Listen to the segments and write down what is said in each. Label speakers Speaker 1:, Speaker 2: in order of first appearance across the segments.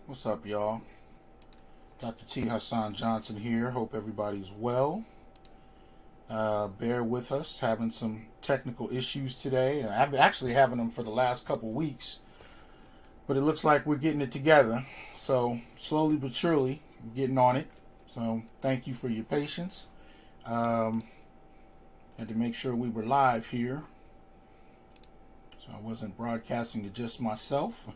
Speaker 1: What's up, y'all? Dr. T. Hasan Johnson here. Hope everybody's well. Bear with us, having some technical issues today. I've been actually having them for the last couple weeks, but it looks like we're getting it together. So slowly but surely, we're getting on it. So thank you for your patience. Had to make sure we were live here, so I wasn't broadcasting to just myself.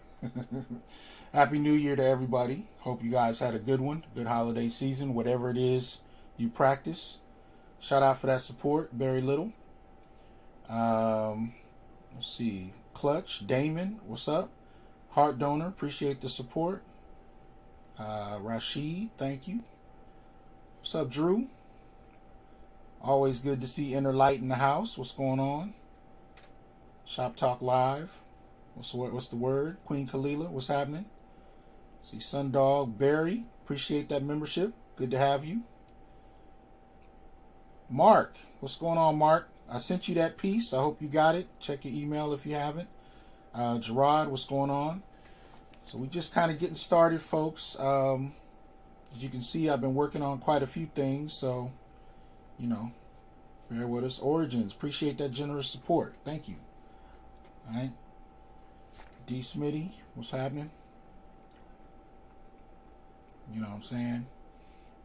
Speaker 1: Happy New Year to everybody. Hope you guys had a good one, good holiday season, whatever it is you practice. Shout out for that support, very little. Let's see, Clutch, Damon, what's up? Heart donor, appreciate the support. Rashid, thank you. What's up, Drew? Always good to see Inner Light in the house. What's going on? Shop Talk Live. What's the word? Queen Kalila, what's happening? See Sundog, Barry, appreciate that membership. Good to have you. Mark, what's going on, Mark? I sent you that piece. I hope you got it. Check your email if you haven't. Gerard, what's going on? So we just kind of getting started, folks. As you can see, I've been working on quite a few things, so, bear with us. Origins, appreciate that generous support. Thank you. All right. D. Smitty, what's happening? You know what I'm saying?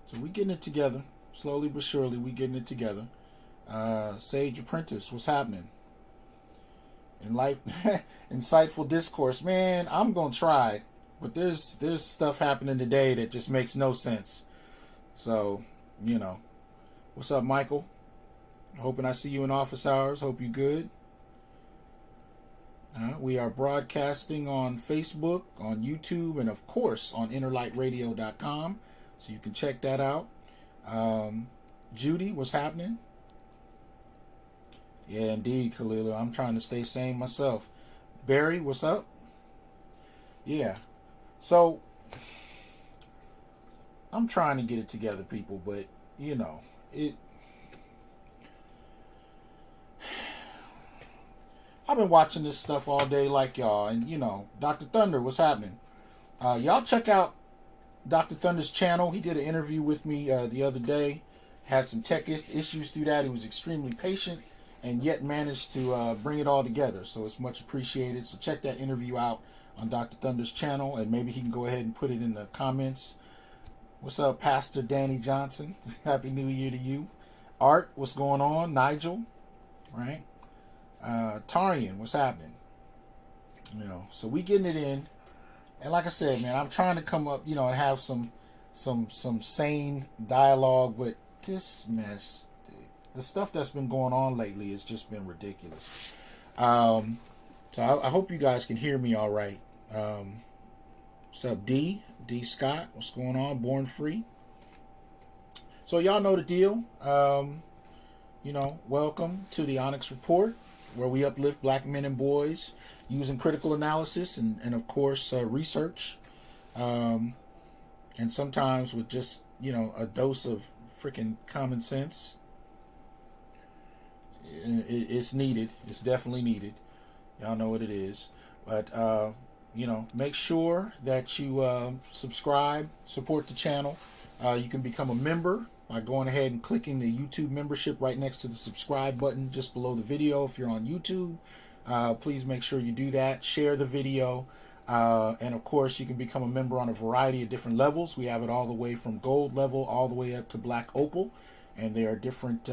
Speaker 1: So we getting it together. Slowly but surely, we getting it together. Sage Apprentice, what's happening? In life, insightful discourse. Man, I'm going to try. But there's stuff happening today that just makes no sense. So, What's up, Michael? Hoping I see you in office hours. Hope you good. We are broadcasting on Facebook, on YouTube, and of course on innerlightradio.com, so you can check that out. Judy, what's happening? Yeah, indeed, Kalila. I'm trying to stay sane myself. Barry, what's up? Yeah. So, I'm trying to get it together, people, but, I've been watching this stuff all day like y'all, and Dr. Thunder, what's happening? Y'all check out Dr. Thunder's channel. He did an interview with me the other day. Had some tech issues through that. He was extremely patient and yet managed to bring it all together. So it's much appreciated. So check that interview out on Dr. Thunder's channel, and maybe he can go ahead and put it in the comments. What's up, Pastor Danny Johnson? Happy New Year to you. Art, what's going on? Nigel, right? Tarian, what's happening? So we getting it in, and like I said, man, I'm trying to come up, and have some sane dialogue. But this mess, the stuff that's been going on lately has just been ridiculous. So I hope you guys can hear me all right. What's up, D Scott? What's going on? Born Free. So y'all know the deal. Welcome to the Onyx Report, where we uplift black men and boys using critical analysis and of course, research. And sometimes with just, a dose of freaking common sense. It's needed. It's definitely needed. Y'all know what it is. But, make sure that you subscribe, support the channel. You can become a member by going ahead and clicking the YouTube membership right next to the subscribe button just below the video. If you're on YouTube, please make sure you do that. Share the video. And of course, you can become a member on a variety of different levels. We have it all the way from gold level all the way up to black opal. And there are different,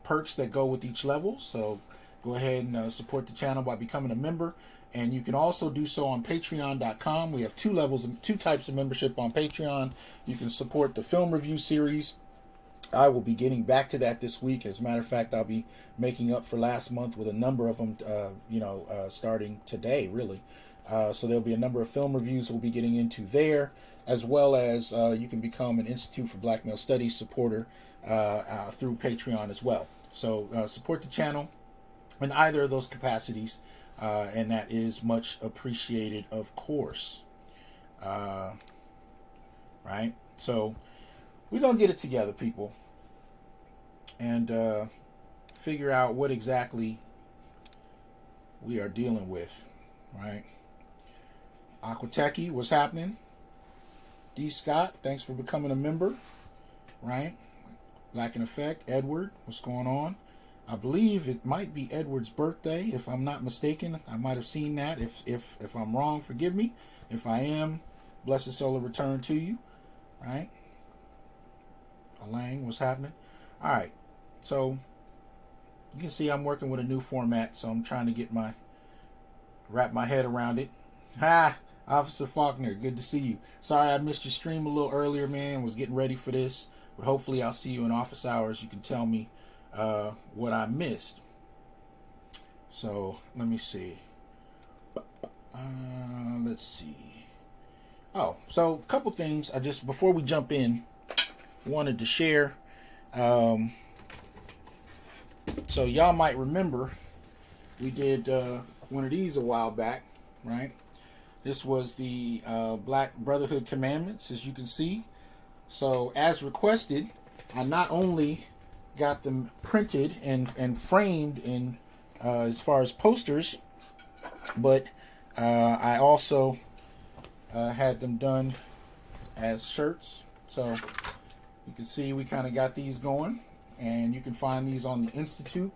Speaker 1: perks that go with each level. So go ahead and support the channel by becoming a member. And you can also do so on patreon.com. We have two types of membership on Patreon. You can support the film review series. I will be getting back to that this week. As a matter of fact, I'll be making up for last month with a number of them, starting today, really. So there'll be a number of film reviews we'll be getting into there, as well as you can become an Institute for Black Male Studies supporter through Patreon as well. So support the channel in either of those capacities, and that is much appreciated, of course. Right? So we're going to get it together, people, and figure out what exactly we are dealing with, right? Aquateki, what's happening? D. Scott, thanks for becoming a member. Right? Lack in Effect. Edward, what's going on? I believe it might be Edward's birthday, if I'm not mistaken. I might have seen that. If I'm wrong, forgive me. If I am, blessed soul of return to you. Right? Elaine, what's happening? All right. So you can see I'm working with a new format, so I'm trying to wrap my head around it. Ha! Officer Faulkner, good to see you. Sorry I missed your stream a little earlier, man. Was getting ready for this, but hopefully I'll see you in office hours. You can tell me what I missed. So let me see. Let's see. Oh, so a couple things. Before we jump in, wanted to share. So y'all might remember we did one of these a while back, right? This was the Black Brotherhood Commandments, as you can see. So as requested, I not only got them printed and framed in as far as posters, but I also had them done as shirts. So you can see we kind of got these going, and you can find these on the Institute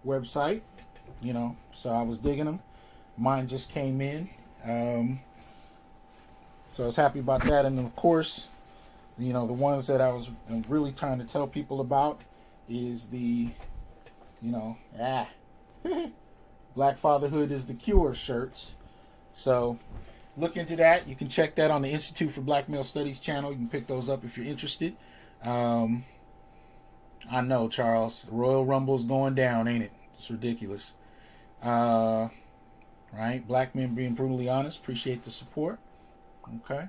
Speaker 1: website. So I was digging them. Mine just came in. So I was happy about that. And of course, the ones that I was really trying to tell people about is the, Black Fatherhood is the Cure shirts. So look into that. You can check that on the Institute for Black Male Studies channel. You can pick those up if you're interested. I know, Charles, the Royal Rumble's going down, ain't it? It's ridiculous. Right? Black men being brutally honest. Appreciate the support. Okay.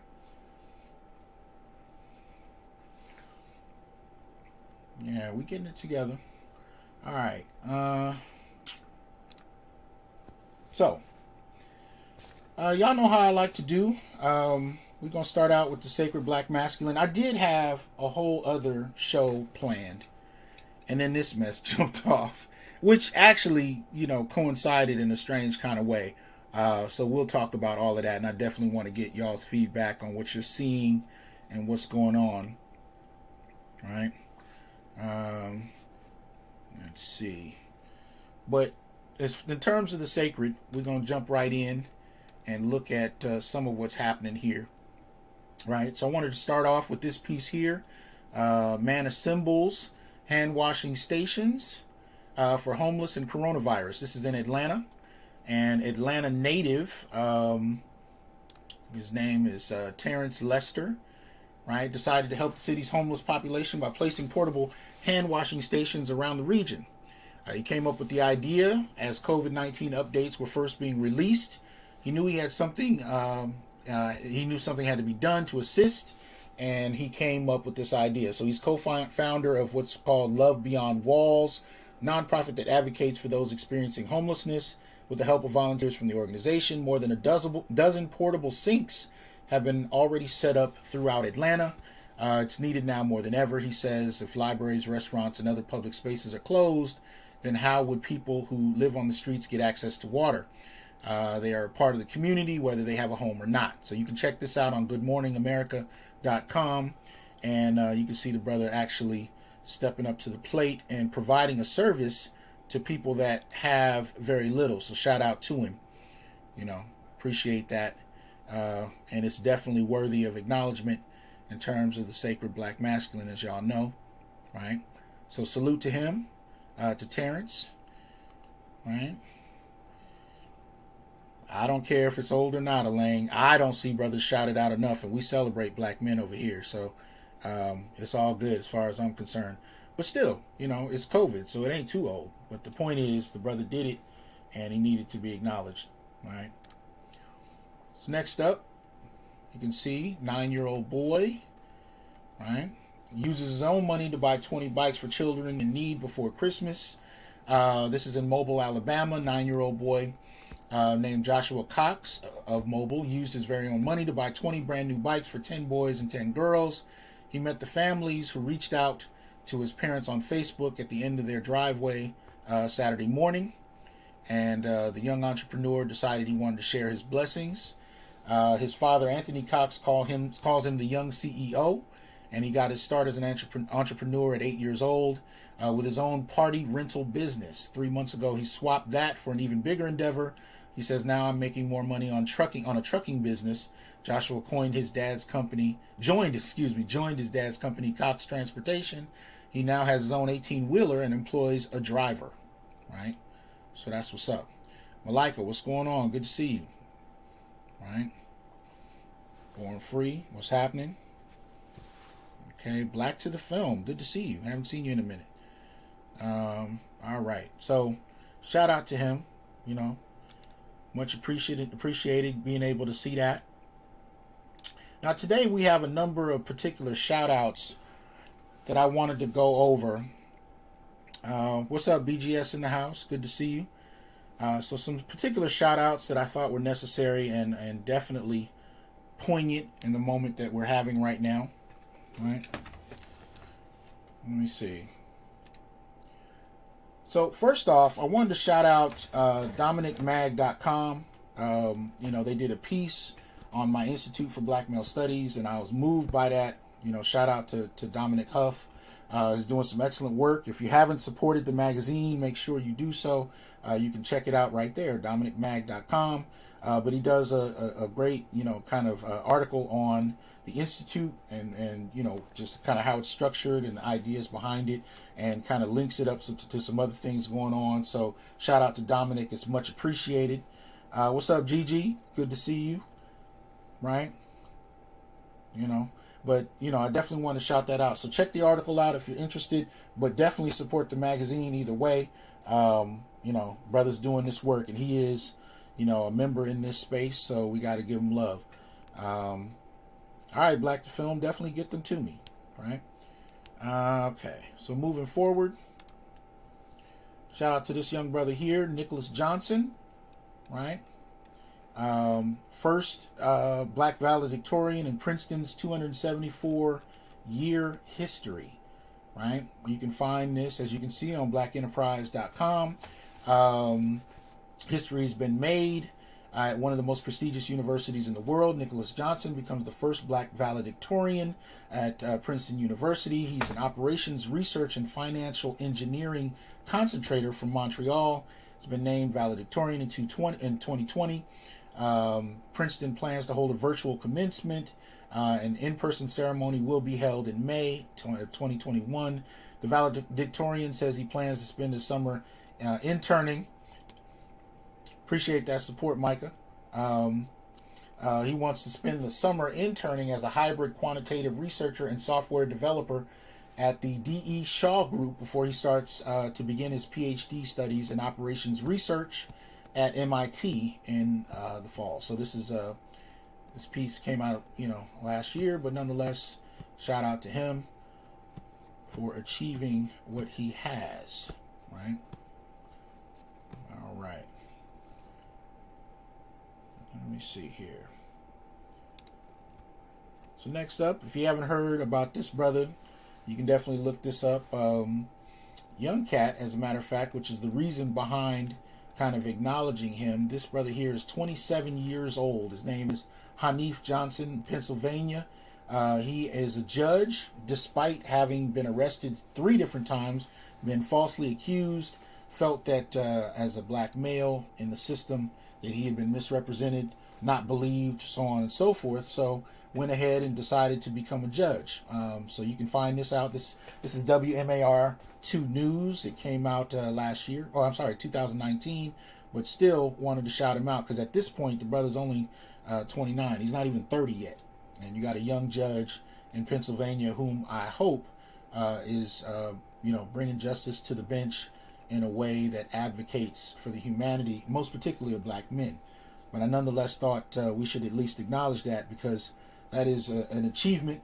Speaker 1: Yeah, we getting it together. All right. So, y'all know how I like to do. We're going to start out with the Sacred Black Masculine. I did have a whole other show planned, and then this mess jumped off, which actually, coincided in a strange kind of way. So we'll talk about all of that, and I definitely want to get y'all's feedback on what you're seeing and what's going on. All right. Let's see. But in terms of the sacred, we're going to jump right in and look at some of what's happening here. Right. So I wanted to start off with this piece here. Man assembles hand washing stations for homeless and coronavirus. This is in Atlanta. And Atlanta native, his name is Terrence Lester, right, decided to help the city's homeless population by placing portable hand washing stations around the region. He came up with the idea as COVID-19 updates were first being released. He knew he had something, he knew something had to be done to assist, and he came up with this idea. So he's co-founder of what's called Love Beyond Walls, nonprofit that advocates for those experiencing homelessness. With the help of volunteers from the organization, more than a dozen portable sinks have been already set up throughout Atlanta. It's needed now more than ever, he says. If libraries, restaurants, and other public spaces are closed, then how would people who live on the streets get access to water? They are part of the community, whether they have a home or not. So you can check this out on goodmorningamerica.com, and you can see the brother actually stepping up to the plate and providing a service to people that have very little. So shout out to him. Appreciate that. And it's definitely worthy of acknowledgement in terms of the Sacred Black Masculine, as y'all know, right? So salute to him, to Terrence, right? I don't care if it's old or not, Elaine. I don't see brothers shouted out enough, and we celebrate black men over here. So it's all good as far as I'm concerned. But still, it's COVID, so it ain't too old. But the point is, the brother did it, and he needed to be acknowledged. All right. So next up, you can see 9-year-old boy, right, uses his own money to buy 20 bikes for children in need before Christmas. This is in Mobile, Alabama. 9-year-old boy named Joshua Cox of Mobile used his very own money to buy 20 brand new bikes for 10 boys and 10 girls. He met the families who reached out to his parents on Facebook at the end of their driveway Saturday morning, and the young entrepreneur decided he wanted to share his blessings. His father, Anthony Cox, calls him the young CEO, and he got his start as an entrepreneur at 8 years old with his own party rental business. 3 months ago, he swapped that for an even bigger endeavor. He says, now I'm making more money on a trucking business. Joshua joined his dad's company, Cox Transportation. He now has his own 18-wheeler and employs a driver, right? So that's what's up. Malika, what's going on? Good to see you, right? Born Free, what's happening? Okay, Black to the Film, good to see you. Haven't seen you in a minute. All right, so shout out to him, you know, much appreciated being able to see that. Now today we have a number of particular shout outs that I wanted to go over. What's up, BGS in the house? Good to see you. So some particular shout outs that I thought were necessary and definitely poignant in the moment that we're having right now. All right. Let me see. So first off, I wanted to shout out DominicMag.com. You know, they did a piece on my Institute for Black Male Studies, and I was moved by that. You know, shout out to Dominic Huff. He's doing some excellent work. If you haven't supported the magazine, make sure you do so. You can check it out right there, DominicMag.com. But he does a great, you know, kind of article on the Institute and you know, just kind of how it's structured and the ideas behind it, and kind of links it up to some other things going on. So shout out to Dominic. It's much appreciated. What's up, Gigi? Good to see you. Right? You know, but, you know, I definitely want to shout that out. So check the article out if you're interested, but definitely support the magazine either way. You know, brother's doing this work, and he is, you know, a member in this space, so we got to give him love. All right, Black to Film, definitely get them to me, right? Okay, so moving forward, shout out to this young brother here, Nicholas Johnson, right? First Black valedictorian in Princeton's 274-year history, right? You can find this, as you can see, on blackenterprise.com. History has been made at one of the most prestigious universities in the world. Nicholas Johnson becomes the first Black valedictorian at Princeton University. He's an operations, research, and financial engineering concentrator from Montreal. He's been named valedictorian in 2020. Princeton plans to hold a virtual commencement. An in-person ceremony will be held in May 2021. The valedictorian says he plans to spend the summer interning. Appreciate that support, Micah. He wants to spend the summer interning as a hybrid quantitative researcher and software developer at the D.E. Shaw Group before he starts to begin his PhD studies in operations research at MIT in the fall. So this is this piece came out, you know, last year, but nonetheless, shout out to him for achieving what he has. Right. All right. Let me see here. So next up, if you haven't heard about this brother, you can definitely look this up. Young Cat, as a matter of fact, which is the reason behind kind of acknowledging him. This brother here is 27 years old. His name is Hanif Johnson, Pennsylvania. He is a judge, despite having been arrested 3 different times, been falsely accused, felt that as a black male in the system that he had been misrepresented, not believed, so on and so forth. So went ahead and decided to become a judge. So you can find this out. This is WMAR2 News. It came out last year. Oh, I'm sorry, 2019. But still wanted to shout him out because at this point the brother's only 29. He's not even 30 yet. And you got a young judge in Pennsylvania whom I hope is you know, bringing justice to the bench in a way that advocates for the humanity, most particularly of black men. But I nonetheless thought we should at least acknowledge that, because that is an achievement,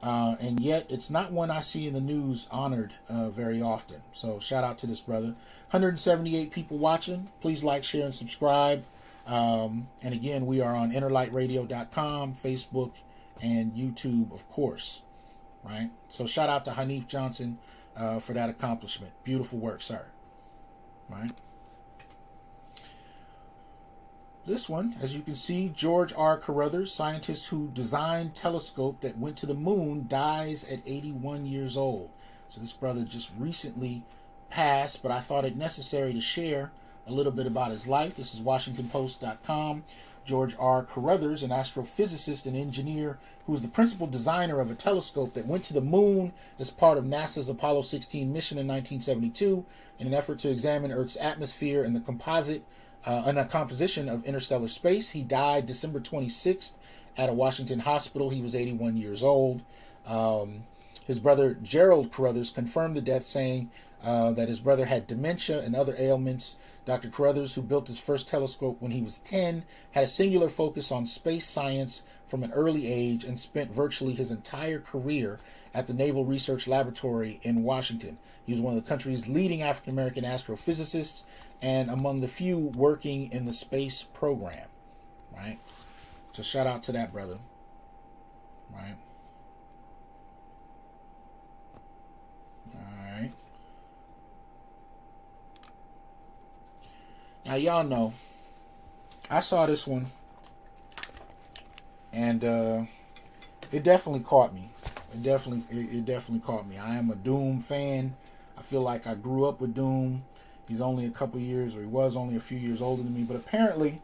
Speaker 1: and yet it's not one I see in the news honored very often. So shout out to this brother. 178 people watching. Please like, share, and subscribe. And again, we are on innerlightradio.com, Facebook, and YouTube, of course. Right? So shout out to Hanif Johnson for that this one, as you can see, George R. Carruthers, scientist who designed telescope that went to the moon, dies at 81 years old. So this brother just recently passed, but I thought it necessary to share a little bit about his life. This is WashingtonPost.com. George R. Carruthers, an astrophysicist and engineer who was the principal designer of a telescope that went to the moon as part of NASA's Apollo 16 mission in 1972 in an effort to examine Earth's atmosphere and the composition of interstellar space. He died December 26th at a Washington hospital. He was 81 years old. His brother Gerald Carruthers confirmed the death, saying that his brother had dementia and other ailments. Dr. Carruthers, who built his first telescope when he was 10, had a singular focus on space science from an early age and spent virtually his entire career at the Naval Research Laboratory in Washington. He was one of the country's leading African-American astrophysicists and among the few working in the space program, right? So shout out to that brother, right? All right. Now, y'all know, I saw this one, and it definitely caught me. It definitely caught me. I am a Doom fan. I feel like I grew up with Doom. He's only a couple years, or he was only a few years older than me, but apparently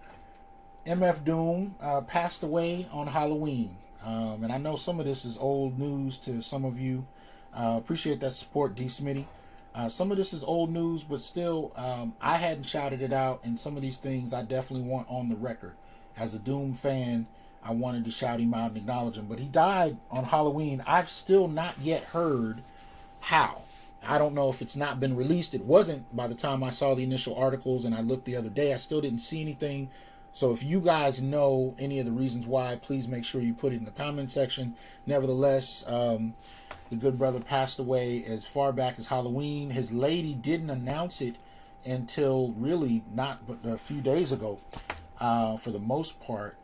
Speaker 1: MF Doom passed away on Halloween. And I know some of this is old news to some of you. Appreciate that support, D. Smitty. Some of this is old news, but still, I hadn't shouted it out, and some of these things I definitely want on the record. As a Doom fan, I wanted to shout him out and acknowledge him. But he died on Halloween. I've still not yet heard how. I don't know if it's not been released. It wasn't by the time I saw the initial articles, and I looked the other day. I still didn't see anything. So if you guys know any of the reasons why, please make sure you put it in the comment section. Nevertheless, the good brother passed away as far back as Halloween. His lady didn't announce it until really not but a few days ago, for the most part.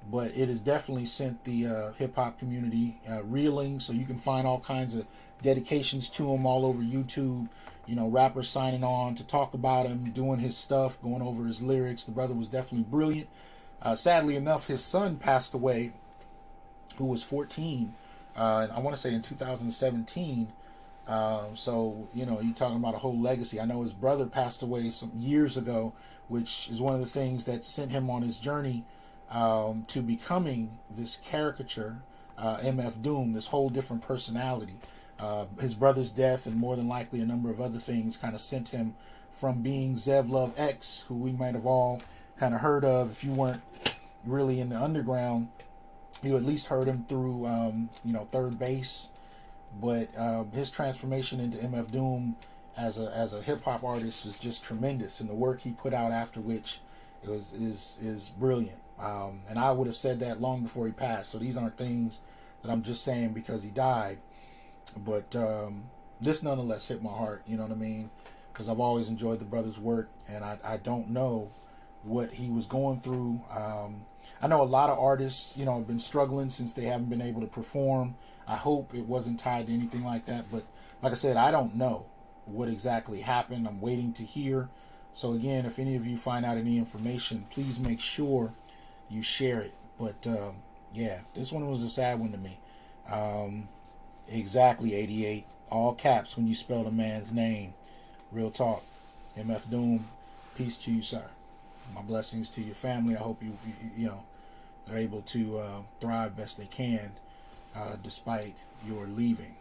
Speaker 1: But it has definitely sent the hip-hop community reeling. So you can find all kinds of dedications to him all over YouTube. You know, rappers signing on to talk about him, doing his stuff, going over his lyrics. The brother was definitely brilliant. Sadly enough, his son passed away, who was 14. And I want to say in 2017. So, you know, you're talking about a whole legacy. I know his brother passed away some years ago, which is one of the things that sent him on his journey to becoming this caricature, MF Doom, this whole different personality. His brother's death and more than likely a number of other things kind of sent him from being Zev Love X, who we might have all kind of heard of. If you weren't really in the underground, you at least heard him through, you know, Third Base. But his transformation into MF Doom as a hip hop artist is just tremendous, and the work he put out after which is brilliant. And I would have said that long before he passed. So these aren't things that I'm just saying because he died. But this nonetheless hit my heart, you know what I mean? Because I've always enjoyed the brother's work, and I don't know what he was going through. I know a lot of artists, you know, have been struggling since they haven't been able to perform. I hope it wasn't tied to anything like that. But like I said, I don't know what exactly happened. I'm waiting to hear. So again, if any of you find out any information, please make sure you share it. But yeah, this one was a sad one to me. Exactly, 88. All caps when you spell the man's name. Real talk. MF Doom, peace to you, sir. My blessings to your family. I hope you know, they're able to thrive best they can despite your leaving.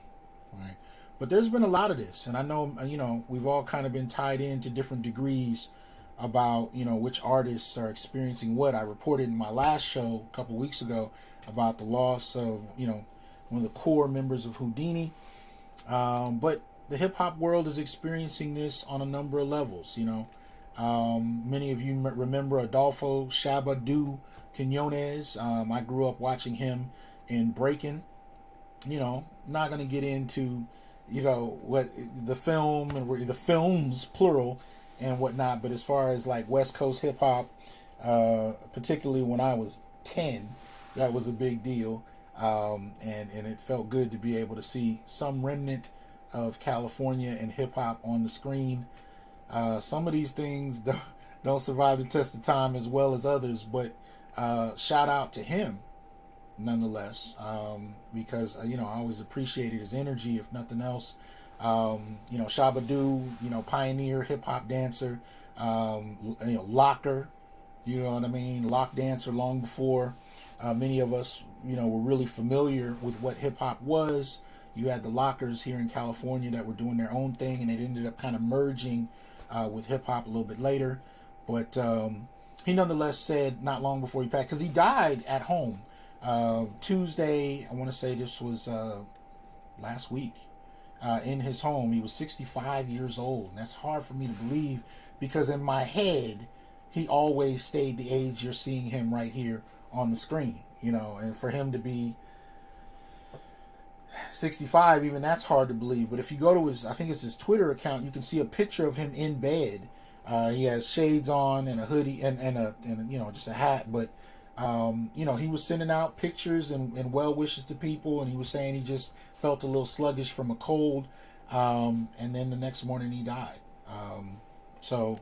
Speaker 1: Right? But there's been a lot of this, and I know, you know, we've all kind of been tied in to different degrees about, you know, which artists are experiencing what. I reported in my last show a couple weeks ago about the loss of, you know, one of the core members of Houdini. But the hip-hop world is experiencing this on a number of levels, you know. Many of you remember Adolfo Shabba-Doo Quinones. I grew up watching him in Breaking. You know, not going to get into, you know, what the film and the films, plural, and whatnot. But as far as like West Coast hip-hop, particularly when I was 10, that was a big deal. And it felt good to be able to see some remnant of California and hip-hop on the screen. Some of these things don't survive the test of time as well as others. But shout out to him nonetheless, because I always appreciated his energy, if nothing else. Shabba-Do, pioneer hip hop dancer, locker, you know what I mean, lock dancer long before many of us, were really familiar with what hip hop was. You had the lockers here in California that were doing their own thing, and it ended up kind of merging with hip hop a little bit later. But he nonetheless said not long before he passed, because he died at home Tuesday. I want to say this was last week. In his home. He was 65 years old. And that's hard for me to believe, because in my head, he always stayed the age you're seeing him right here on the screen. And for him to be 65, even that's hard to believe. But if you go to I think it's his Twitter account, you can see a picture of him in bed. He has shades on and a hoodie and just a hat. But he was sending out pictures and well wishes to people, and he was saying he just felt a little sluggish from a cold, and then the next morning he died. So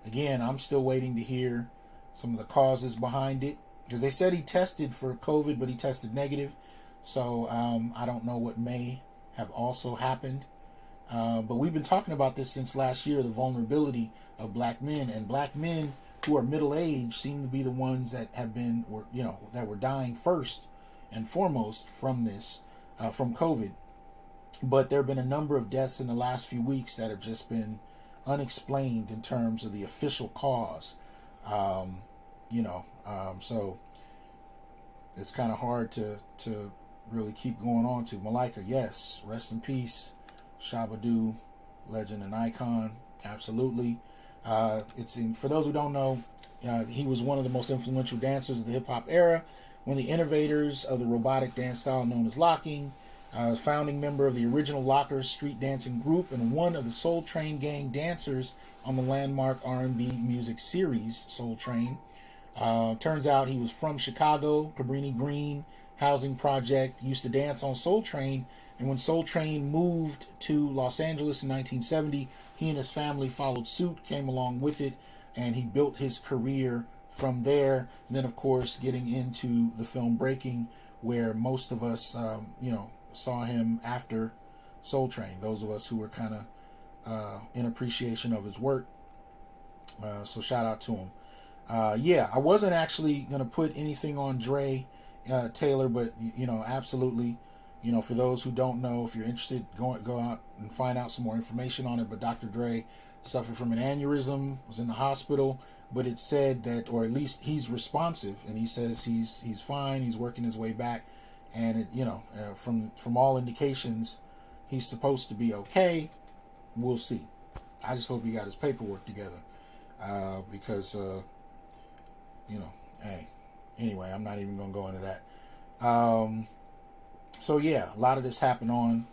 Speaker 1: again, I'm still waiting to hear some of the causes behind it, because they said he tested for COVID, but he tested negative. So I don't know what may have also happened. But we've been talking about this since last year, the vulnerability of black men, and black men who are middle-aged seem to be the ones that that were dying first and foremost from this, from COVID. But there have been a number of deaths in the last few weeks that have just been unexplained in terms of the official cause. So it's kind of hard to really keep going on to. Malika, yes, rest in peace. Shabba-Do, legend and icon, absolutely. For those who don't know, he was one of the most influential dancers of the hip-hop era, one of the innovators of the robotic dance style known as locking, founding member of the original Lockers street dancing group, and one of the Soul Train gang dancers on the landmark R&B music series Soul Train. Turns out he was from Chicago, Cabrini Green housing project, used to dance on Soul Train, and when Soul Train moved to Los Angeles in 1970, he and his family followed suit, came along with it, and he built his career from there. And then, of course, getting into the film Breaking, where most of us, saw him after Soul Train. Those of us who were kind of in appreciation of his work. So shout out to him. I wasn't actually going to put anything on Dre Taylor, but, absolutely. For those who don't know, if you're interested, go out and find out some more information on it. But Dr. Dre suffered from an aneurysm, was in the hospital, but it said that, or at least he's responsive, and he says he's fine, he's working his way back, and from all indications, he's supposed to be okay. We'll see. I just hope he got his paperwork together, because hey, anyway, I'm not even gonna go into that. So yeah, a lot of this happened on,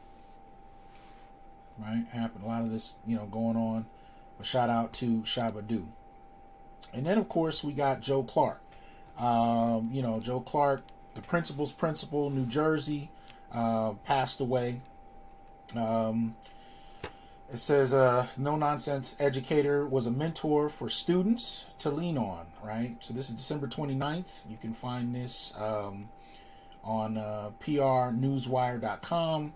Speaker 1: right? A lot of this, going on. But shout out to Shabba-Do. And then, of course, we got Joe Clark. Joe Clark, the principal's principal, New Jersey, passed away. It says, no-nonsense educator, was a mentor for students to lean on, right? So this is December 29th. You can find this on prnewswire.com.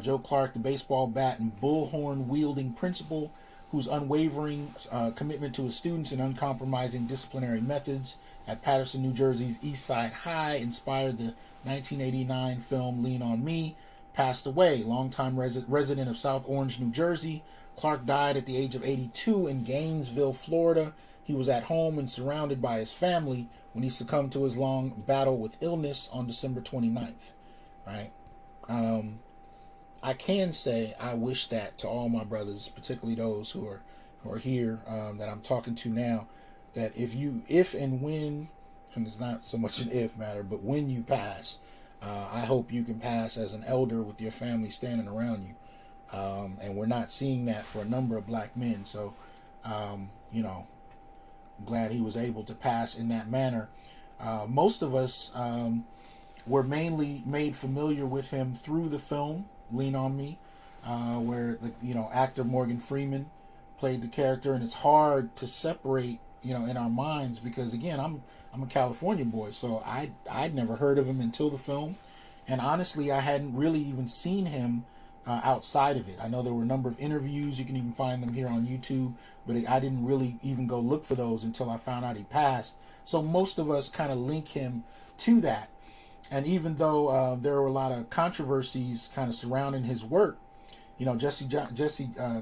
Speaker 1: Joe Clark, the baseball bat and bullhorn wielding principal, whose unwavering commitment to his students and uncompromising disciplinary methods at Paterson, New Jersey's East Side High inspired the 1989 film Lean on Me, passed away. Longtime resident of South Orange, New Jersey, Clark died at the age of 82 in Gainesville, Florida. He was at home and surrounded by his family when he succumbed to his long battle with illness on December 29th, right? I can say I wish that to all my brothers, particularly those who are here, that I'm talking to now, that if and when, and it's not so much an if matter, but when you pass, I hope you can pass as an elder with your family standing around you. And we're not seeing that for a number of black men. So, I'm glad he was able to pass in that manner. Most of us were mainly made familiar with him through the film Lean on Me, where the actor Morgan Freeman played the character, and it's hard to separate in our minds, because again, I'm a California boy, so I'd never heard of him until the film, and honestly, I hadn't really even seen him outside of it. I know there were a number of interviews, you can even find them here on YouTube, but I didn't really even go look for those until I found out he passed. So most of us kind of link him to that. And even though there were a lot of controversies kind of surrounding his work, Jesse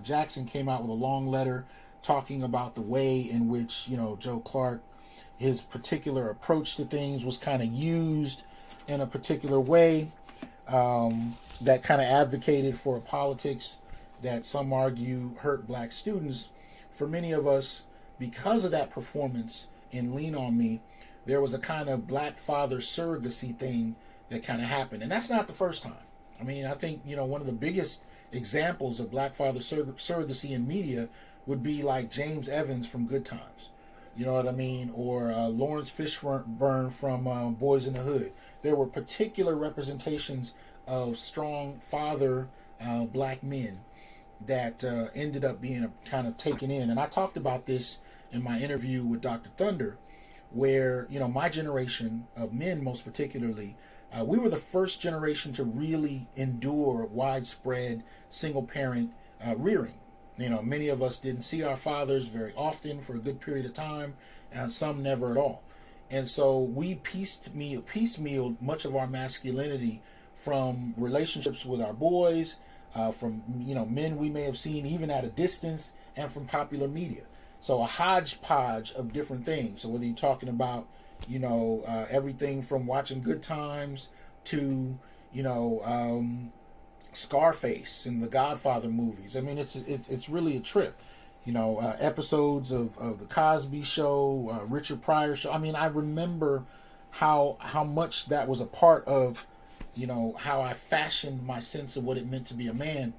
Speaker 1: Jackson came out with a long letter talking about the way in which, Joe Clark, his particular approach to things was kind of used in a particular way that kind of advocated for a politics that some argue hurt black students. For many of us, because of that performance in Lean On Me, there was a kind of black father surrogacy thing that kind of happened. And that's not the first time. I mean, I think, one of the biggest examples of black father surrogacy in media would be like James Evans from Good Times. You know what I mean? Or Lawrence Fishburne from Boys in the Hood. There were particular representations of strong father black men that ended up being kind of taken in. And I talked about this in my interview with Dr. Thunder, where, my generation of men, most particularly, we were the first generation to really endure widespread single parent rearing. Many of us didn't see our fathers very often for a good period of time, and some never at all. And so we piecemealed much of our masculinity from relationships with our boys, from men we may have seen even at a distance, and from popular media. So a hodgepodge of different things. So whether you're talking about everything from watching Good Times to Scarface and the Godfather movies. I mean, it's really a trip. Episodes of the Cosby Show, Richard Pryor Show. I mean, I remember how much that was a part of how I fashioned my sense of what it meant to be a man.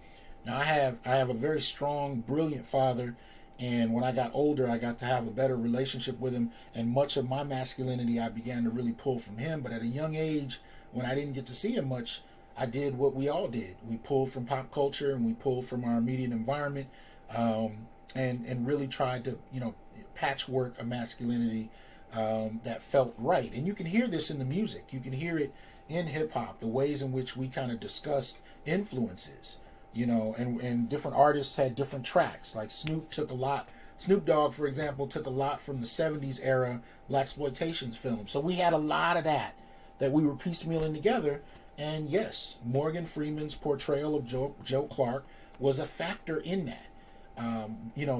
Speaker 1: Now I have a very strong, brilliant father, and when I got older, I got to have a better relationship with him, and much of my masculinity I began to really pull from him. But at a young age, when I didn't get to see him much, I did what we all did. We pulled from pop culture, and we pulled from our immediate environment, and really tried to patchwork a masculinity that felt right. And you can hear this in the music. You can hear it in hip hop, the ways in which we kind of discussed influences. And different artists had different tracks. Like Snoop Dogg, for example, took a lot from the 70s era blaxploitation films. So we had a lot of that we were piecemealing together. And yes, Morgan Freeman's portrayal of Joe Clark was a factor in that.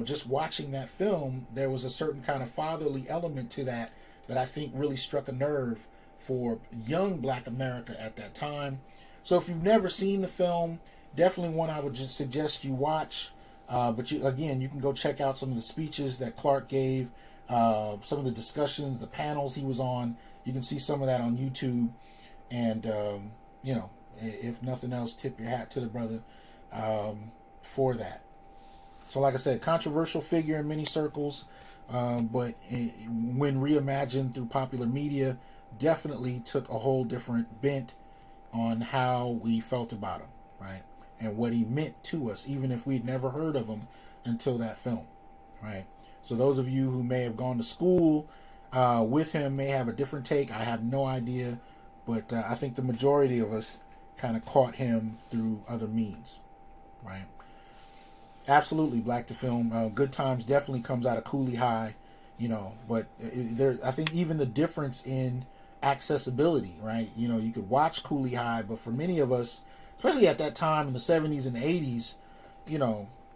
Speaker 1: Just watching that film, there was a certain kind of fatherly element to that I think really struck a nerve for young black America at that time. So if you've never seen the film, definitely one I would just suggest you watch. But you can go check out some of the speeches that Clark gave, some of the discussions, the panels he was on. You can see some of that on YouTube. And, if nothing else, tip your hat to the brother for that. So like I said, controversial figure in many circles, but when reimagined through popular media, definitely took a whole different bent on how we felt about him, right? And what he meant to us, even if we'd never heard of him until that film, right? So those of you who may have gone to school with him may have a different take. I have no idea, but I think the majority of us kind of caught him through other means, right? Absolutely, Black to Film. Good Times definitely comes out of Cooley High, but I think even the difference in accessibility, right? You could watch Cooley High, but for many of us, especially at that time in the 70s and the 80s,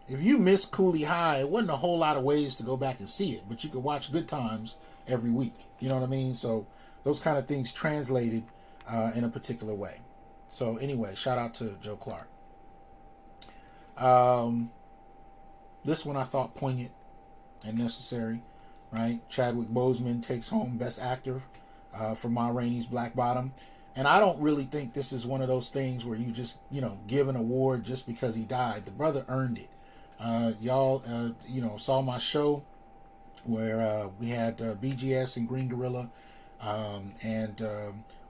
Speaker 1: if you missed Cooley High, it wasn't a whole lot of ways to go back and see it, but you could watch Good Times every week. You know what I mean? So those kind of things translated in a particular way. So anyway, shout out to Joe Clark. This one I thought poignant and necessary, right? Chadwick Boseman takes home Best Actor for Ma Rainey's Black Bottom. And I don't really think this is one of those things where you just, give an award just because he died. The brother earned it. Y'all, saw my show where we had BGS and Green Gorilla and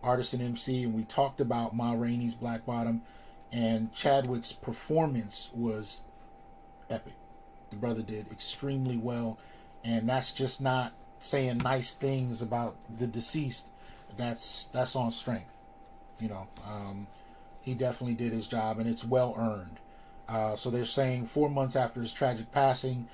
Speaker 1: Artisan MC, and we talked about Ma Rainey's Black Bottom, and Chadwick's performance was epic. The brother did extremely well, And that's just not saying nice things about the deceased. That's on strength. You know, he definitely did his job, and it's well earned. So they're saying 4 months after his tragic passing,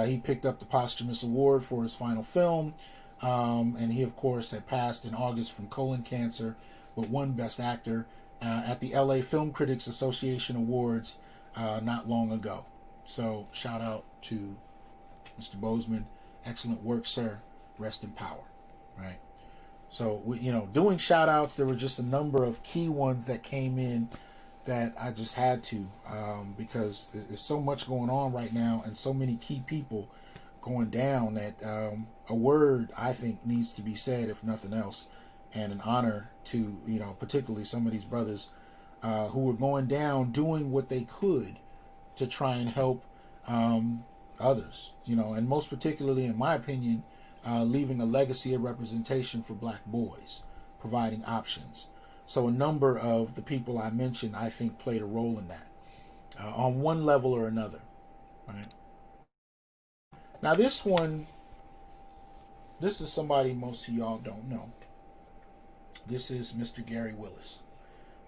Speaker 1: he picked up the posthumous award for his final film. And he, of course, had passed in August from colon cancer, but won Best Actor at the LA Film Critics Association Awards not long ago. So shout out to Mr. Bozeman. Excellent work, sir. Rest in power. Right. So, doing shout outs, there were just a number of key ones that came in that I just had to, because there's so much going on right now and so many key people going down that a word, I think, needs to be said, if nothing else, and an honor to, particularly some of these brothers who were going down, doing what they could to try and help others, and most particularly, in my opinion, leaving a legacy of representation for black boys, providing options. So a number of the people I mentioned, I think, played a role in that on one level or another. Right. Now this is somebody most of y'all don't know. This is Mr. Gary Willis.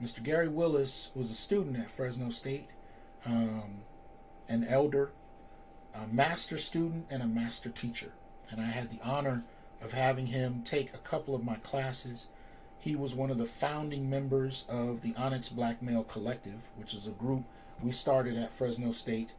Speaker 1: Mr. Gary Willis was a student at Fresno State, an elder, a master student, and a master teacher. And I had the honor of having him take a couple of my classes. He was one of the founding members of the Onyx Black Male Collective, which is a group we started at Fresno State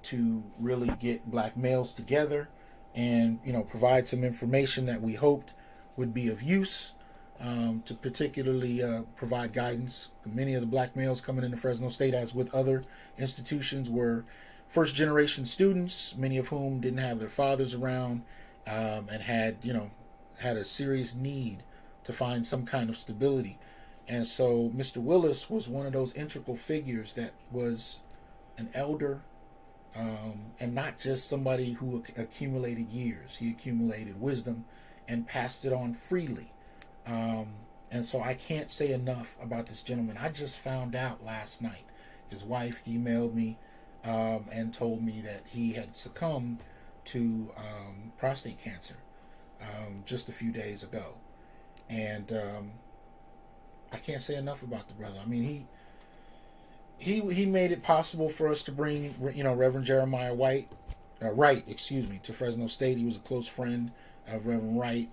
Speaker 1: to really get black males together and, provide some information that we hoped would be of use, to particularly provide guidance. Many of the black males coming into Fresno State, as with other institutions, were first generation students, many of whom didn't have their fathers around, and had a serious need to find some kind of stability. And so Mr. Willis was one of those integral figures that was an elder, and not just somebody who accumulated years. He accumulated wisdom and passed it on freely. And so I can't say enough about this gentleman. I just found out last night. His wife emailed me and told me that he had succumbed to prostate cancer just a few days ago. And I can't say enough about the brother. I mean, he made it possible for us to bring, Reverend Jeremiah Wright, to Fresno State. He was a close friend of Reverend Wright.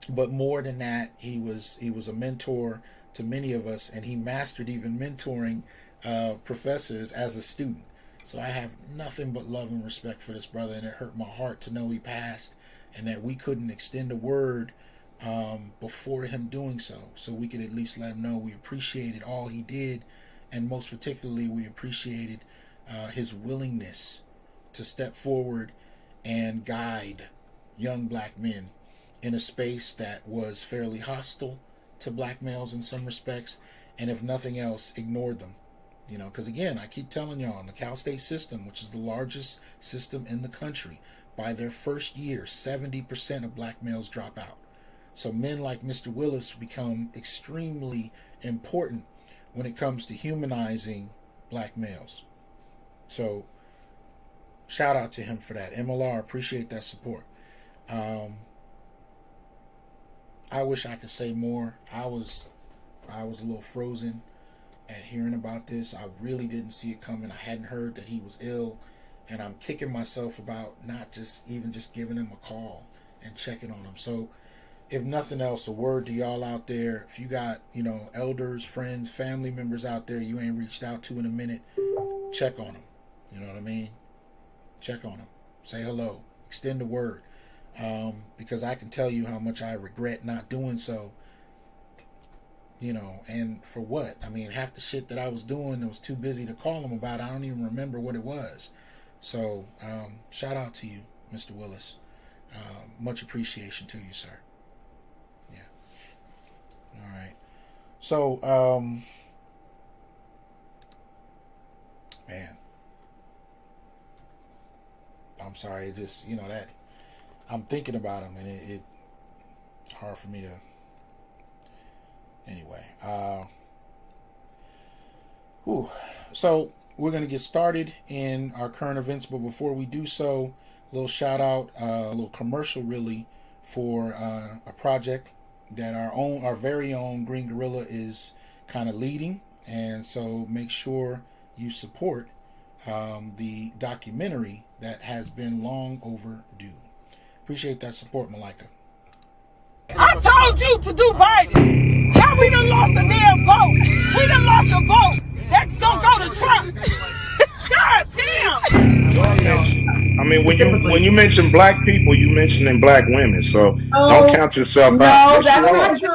Speaker 1: But more than that, he was a mentor to many of us, and he mastered even mentoring professors as a student. So I have nothing but love and respect for this brother, and it hurt my heart to know he passed and that we couldn't extend a word before him doing so. So we could at least let him know we appreciated all he did, and most particularly we appreciated his willingness to step forward and guide young black men in a space that was fairly hostile to black males in some respects, and if nothing else, ignored them. Because again, I keep telling y'all, in the Cal State system, which is the largest system in the country, by their first year, 70% of black males drop out. So men like Mr. Willis become extremely important when it comes to humanizing black males. So shout out to him for that. MLR, appreciate that support. I wish I could say more. I was a little frozen at hearing about this. I really didn't see it coming. I hadn't heard that he was ill, and I'm kicking myself about not just giving him a call and checking on him. So if nothing else, a word to y'all out there. If you got, elders, friends, family members out there you ain't reached out to in a minute, check on them. You know what I mean? Check on them. Say hello. Extend the word. Because I can tell you how much I regret not doing so. And for what? I mean, half the shit that I was doing, I was too busy to call him about. I don't even remember what it was. So, shout out to you, Mr. Willis. Much appreciation to you, sir. Yeah. All right. So, man, I'm sorry. It just, that I'm thinking about him, and it's hard for me to. Anyway, so we're going to get started in our current events, but before we do so, little shout out, a little commercial really for a project that our very own Green Gorilla is kind of leading, and so make sure you support the documentary that has been long overdue. Appreciate that support, Malika.
Speaker 2: I told you to do Biden. Now we done lost a damn vote. We done lost a vote. That's gonna go to Trump. God damn.
Speaker 3: I mean, when you mention black people, you mentioning black women. So don't count yourself out.
Speaker 4: No, that's not true.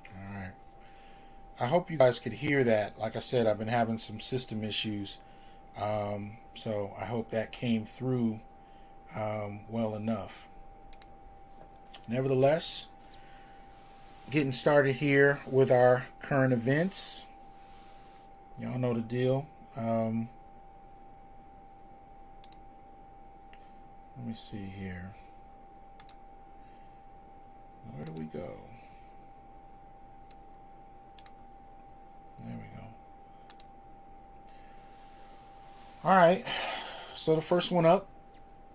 Speaker 1: All right. I hope you guys could hear that. Like I said, I've been having some system issues. So I hope that came through well enough. Nevertheless, getting started here with our current events. Y'all know the deal. Let me see here. Where do we go? There we go. All right. So the first one up,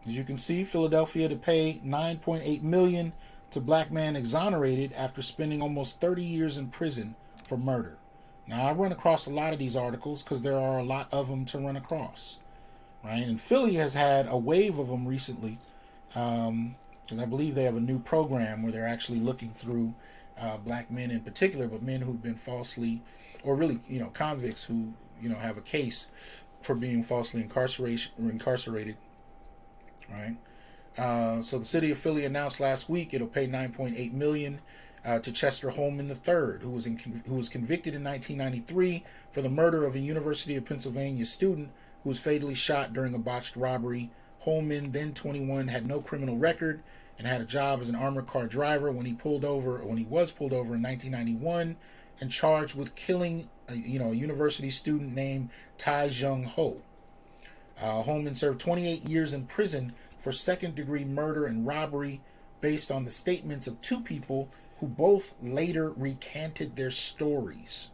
Speaker 1: as you can see, Philadelphia to pay $9.8 million to black man exonerated after spending almost 30 years in prison for murder. Now, I run across a lot of these articles because there are a lot of them to run across, right? And Philly has had a wave of them recently, because I believe they have a new program where they're actually looking through black men in particular, but men who've been falsely, or really, convicts who, have a case for being falsely incarcerated, right? So the city of Philly announced last week it'll pay $9.8 million to Chester Holman III, who was convicted in 1993 for the murder of a University of Pennsylvania student who was fatally shot during a botched robbery. Holman, then 21, had no criminal record and had a job as an armored car driver when he was pulled over in 1991 and charged with killing a university student named Tai Jung Ho. Holman served 28 years in prison for second-degree murder and robbery based on the statements of two people who both later recanted their stories.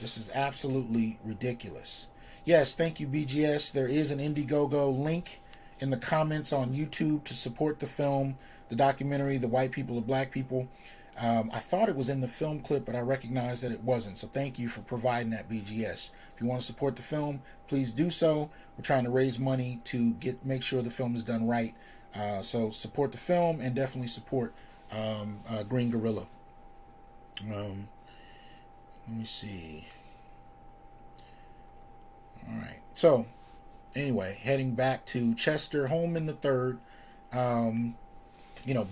Speaker 1: This is absolutely ridiculous. Yes, thank you, BGS. There is an Indiegogo link in the comments on YouTube to support the film, the documentary, The White People of Black People. I thought it was in the film clip, but I recognized that it wasn't. So thank you for providing that, BGS. If you want to support the film, please do so. We're trying to raise money to make sure the film is done right. So support the film and definitely support Green Gorilla. Let me see. All right. So anyway, heading back to Chester Holman III.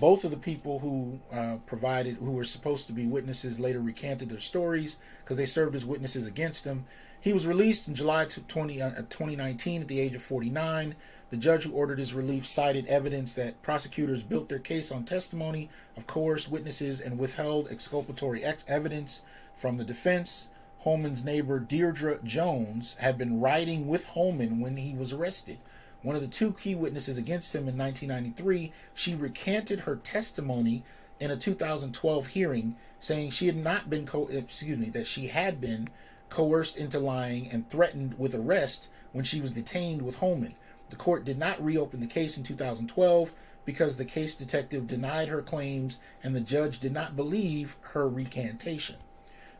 Speaker 1: Both of the people who who were supposed to be witnesses later recanted their stories because they served as witnesses against him. He was released in July 2019 at the age of 49. The judge who ordered his release cited evidence that prosecutors built their case on testimony of coerced witnesses and withheld exculpatory evidence from the defense. Holman's neighbor, Deirdre Jones, had been riding with Holman when he was arrested. One of the two key witnesses against him in 1993, she recanted her testimony in a 2012 hearing, saying she had not been that she had been coerced into lying and threatened with arrest when she was detained with Holman. The court did not reopen the case in 2012 because the case detective denied her claims and the judge did not believe her recantation.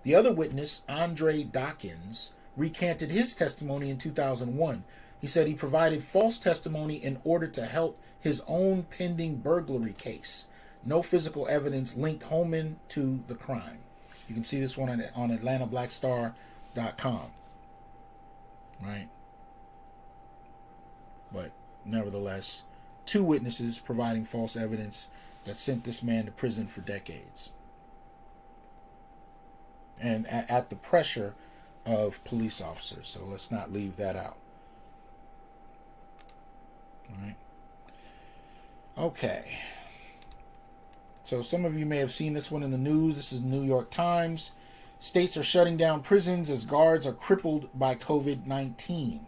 Speaker 1: The other witness, Andre Dawkins, recanted his testimony in 2001. He said he provided false testimony in order to help his own pending burglary case. No physical evidence linked Holman to the crime. You can see this one on AtlantaBlackStar.com. Right? But nevertheless, two witnesses providing false evidence that sent this man to prison for decades. And at the pressure of police officers. So let's not leave that out. All right. Okay. So some of you may have seen this one in the news. This is the New York Times. States are shutting down prisons as guards are crippled by COVID-19.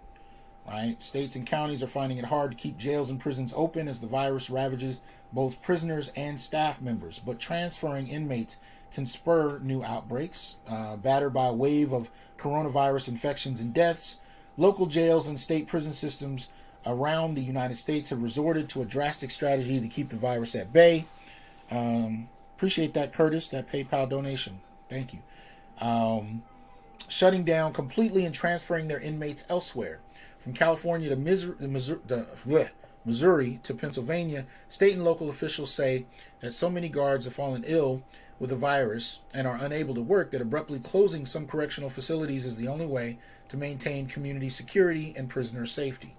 Speaker 1: Right? States and counties are finding it hard to keep jails and prisons open as the virus ravages both prisoners and staff members. But transferring inmates can spur new outbreaks. Battered by a wave of coronavirus infections and deaths, local jails and state prison systems around the United States have resorted to a drastic strategy to keep the virus at bay. Appreciate that, Curtis, that PayPal donation. Thank you. Shutting down completely and transferring their inmates elsewhere. From California to Missouri to Pennsylvania, state and local officials say that so many guards have fallen ill with the virus and are unable to work that abruptly closing some correctional facilities is the only way to maintain community security and prisoner safety.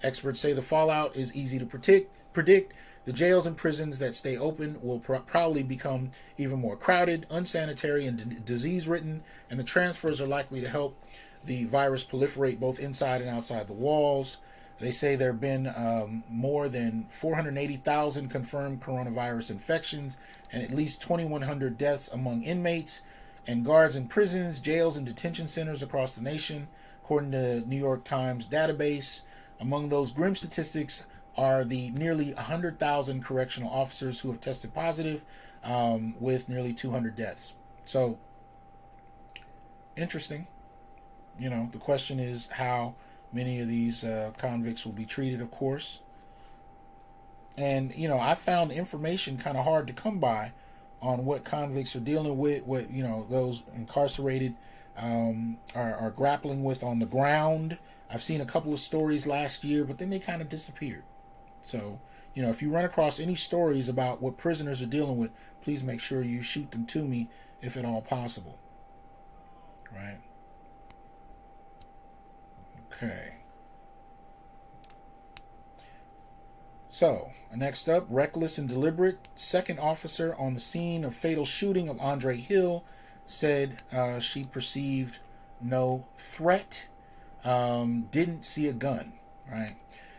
Speaker 1: Experts say the fallout is easy to predict. The jails and prisons that stay open will probably become even more crowded, unsanitary, and disease-ridden, and the transfers are likely to help the virus proliferate both inside and outside the walls. They say there have been more than 480,000 confirmed coronavirus infections and at least 2,100 deaths among inmates and guards in prisons, jails, and detention centers across the nation, according to the New York Times database. Among those grim statistics are the nearly 100,000 correctional officers who have tested positive, with nearly 200 deaths. So, interesting. You know, the question is how many of these convicts will be treated, of course. And, you know, I found information kind of hard to come by on what convicts are dealing with, what, you know, those incarcerated are grappling with on the ground. I've seen a couple of stories last year, but then they kind of disappeared. So, you know, if you run across any stories about what prisoners are dealing with, please make sure you shoot them to me if at all possible. Right? Okay. So, next up, reckless and deliberate. Second officer on the scene of fatal shooting of Andre Hill said she perceived no threat, didn't see a gun, right?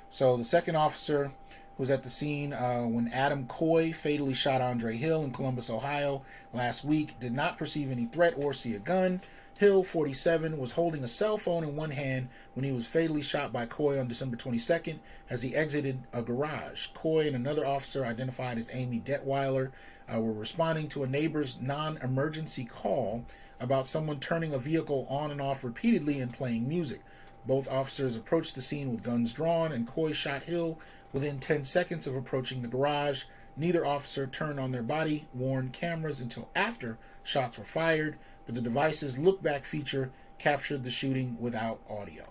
Speaker 1: So the second officer who was at the scene when Adam Coy fatally shot Andre Hill in Columbus, Ohio last week did not perceive any threat or see a gun. Hill, 47, was holding a cell phone in one hand when he was fatally shot by Coy on December 22nd as he exited a garage. Coy and another officer identified as Amy Detweiler were responding to a neighbor's non-emergency call about someone turning a vehicle on and off repeatedly and playing music. Both officers approached the scene with guns drawn, and Coy shot Hill within 10 seconds of approaching the garage. Neither officer turned on their body-worn cameras until after shots were fired, but the device's look-back feature captured the shooting without audio.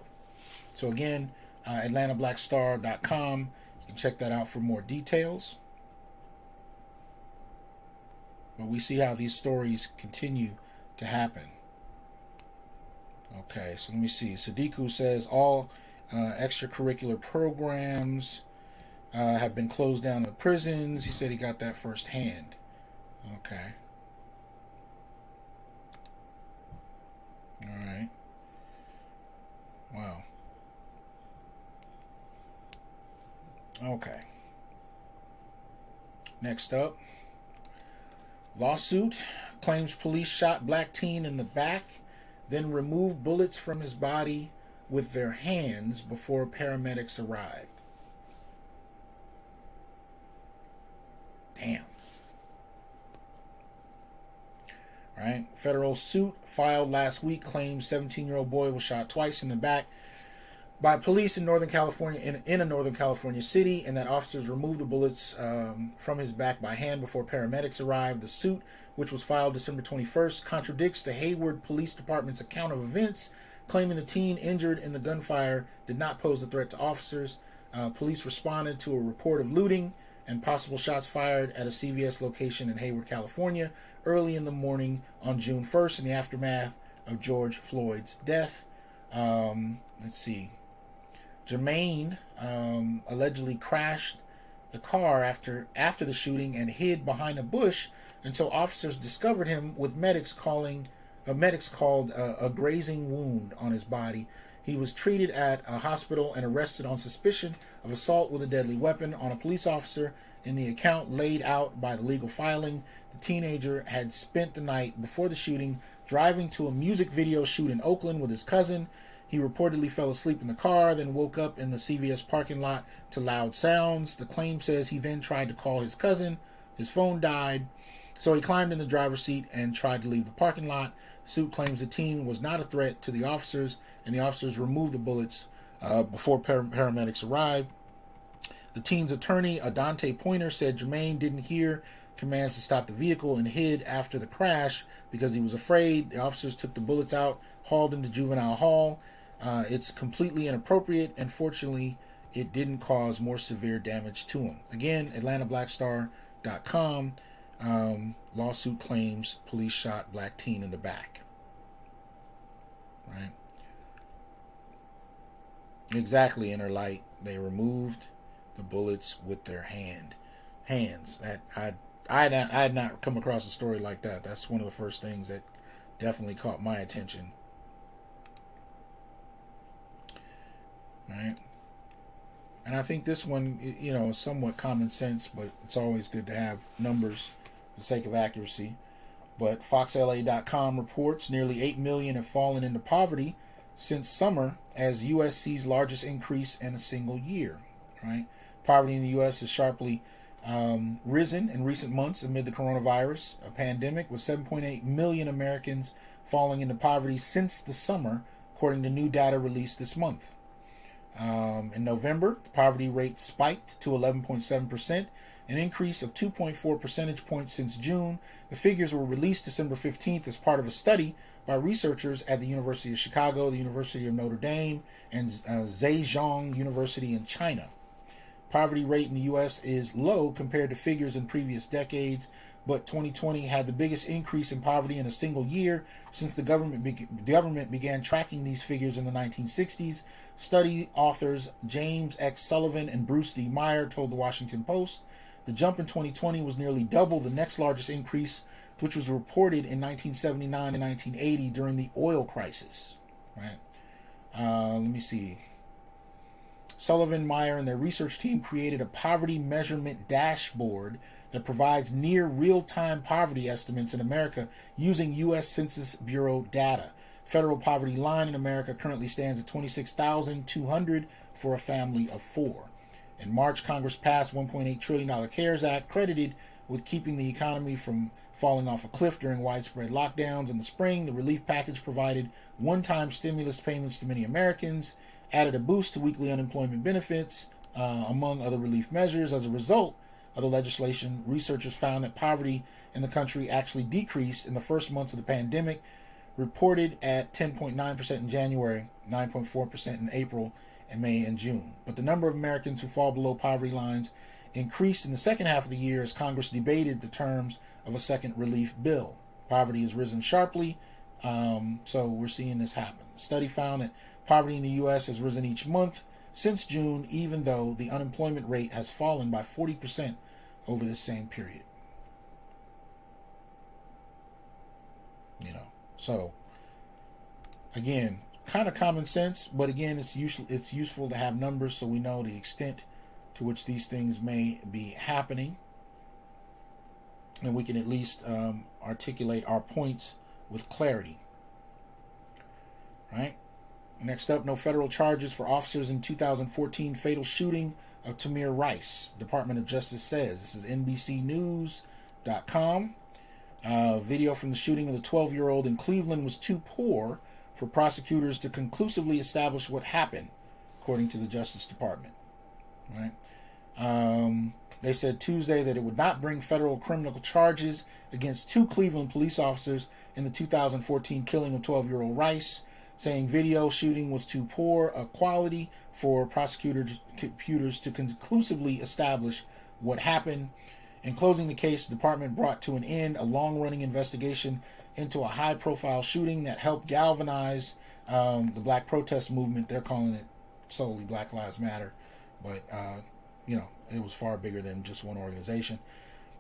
Speaker 1: So again, AtlantaBlackStar.com. You can check that out for more details. But we see how these stories continue to happen. Okay, so let me see. Sadiku says all extracurricular programs have been closed down in the prisons. He said he got that firsthand. Okay. All right. Wow. Okay. Next up. Lawsuit claims police shot black teen in the back, then removed bullets from his body with their hands before paramedics arrived. Damn. Right? Federal suit filed last week claims 17-year-old boy was shot twice in the back by police in Northern California, in a Northern California city, and that officers removed the bullets from his back by hand before paramedics arrived. The suit, which was filed December 21st, contradicts the Hayward Police Department's account of events, claiming the teen injured in the gunfire did not pose a threat to officers. Police responded to a report of looting and possible shots fired at a CVS location in Hayward, California, early in the morning on June 1st in the aftermath of George Floyd's death. Let's see. Jermaine allegedly crashed the car after the shooting and hid behind a bush until officers discovered him with medics called a grazing wound on his body. He was treated at a hospital and arrested on suspicion of assault with a deadly weapon on a police officer. In the account laid out by the legal filing, the teenager had spent the night before the shooting driving to a music video shoot in Oakland with his cousin. He reportedly fell asleep in the car, then woke up in the CVS parking lot to loud sounds. The claim says he then tried to call his cousin. His phone died, so he climbed in the driver's seat and tried to leave the parking lot. The suit claims the teen was not a threat to the officers, and the officers removed the bullets before paramedics arrived. The teen's attorney, Adante Pointer, said Jermaine didn't hear commands to stop the vehicle and hid after the crash because he was afraid. The officers took the bullets out, hauled him to juvenile hall. It's completely inappropriate, and fortunately, it didn't cause more severe damage to him. Again, AtlantaBlackStar.com. Lawsuit claims police shot black teen in the back. Right? Exactly, Inner Light. They removed the bullets with their hands. That I had not come across a story like that. That's one of the first things that definitely caught my attention. Right? And I think this one, is somewhat common sense, but it's always good to have numbers for the sake of accuracy. But FoxLA.com reports nearly 8 million have fallen into poverty since summer, as U.S. sees largest increase in a single year. Right? Poverty in the U.S. has sharply risen in recent months amid the coronavirus pandemic, with 7.8 million Americans falling into poverty since the summer, according to new data released this month. In November, the poverty rate spiked to 11.7%, an increase of 2.4 percentage points since June. The figures were released December 15th as part of a study by researchers at the University of Chicago, the University of Notre Dame, and Zhejiang University in China. Poverty rate in the U.S. is low compared to figures in previous decades, but 2020 had the biggest increase in poverty in a single year since the government began tracking these figures in the 1960s. Study authors James X. Sullivan and Bruce D. Meyer told the Washington Post the jump in 2020 was nearly double the next largest increase, which was reported in 1979 and 1980 during the oil crisis. Right? Let me see. Sullivan, Meyer, and their research team created a poverty measurement dashboard that provides near real-time poverty estimates in America using U.S. Census Bureau data. Federal poverty line in America currently stands at $26,200 for a family of four. In March, Congress passed $1.8 trillion CARES Act, credited with keeping the economy from falling off a cliff during widespread lockdowns. In the spring, the relief package provided one-time stimulus payments to many Americans, added a boost to weekly unemployment benefits, among other relief measures. As a result of the legislation, researchers found that poverty in the country actually decreased in the first months of the pandemic, reported at 10.9% in January, 9.4% in April, and May and June. But the number of Americans who fall below poverty lines increased in the second half of the year as Congress debated the terms of a second relief bill. Poverty has risen sharply, so we're seeing this happen. The study found that poverty in the U.S. has risen each month since June, even though the unemployment rate has fallen by 40% over this same period. So again, kind of common sense, but again, it's useful to have numbers so we know the extent to which these things may be happening, and we can at least articulate our points with clarity. Right? Next up, no federal charges for officers in 2014 fatal shooting of Tamir Rice, Department of Justice says. This is NBCnews.com. Video from the shooting of the 12-year-old in Cleveland was too poor for prosecutors to conclusively establish what happened, according to the Justice Department. Right? They said Tuesday that it would not bring federal criminal charges against two Cleveland police officers in the 2014 killing of 12-year-old Rice, saying video shooting was too poor a quality for prosecutors to conclusively establish what happened. In closing the case, the department brought to an end a long-running investigation into a high-profile shooting that helped galvanize the black protest movement. They're calling it solely Black Lives Matter, but it was far bigger than just one organization.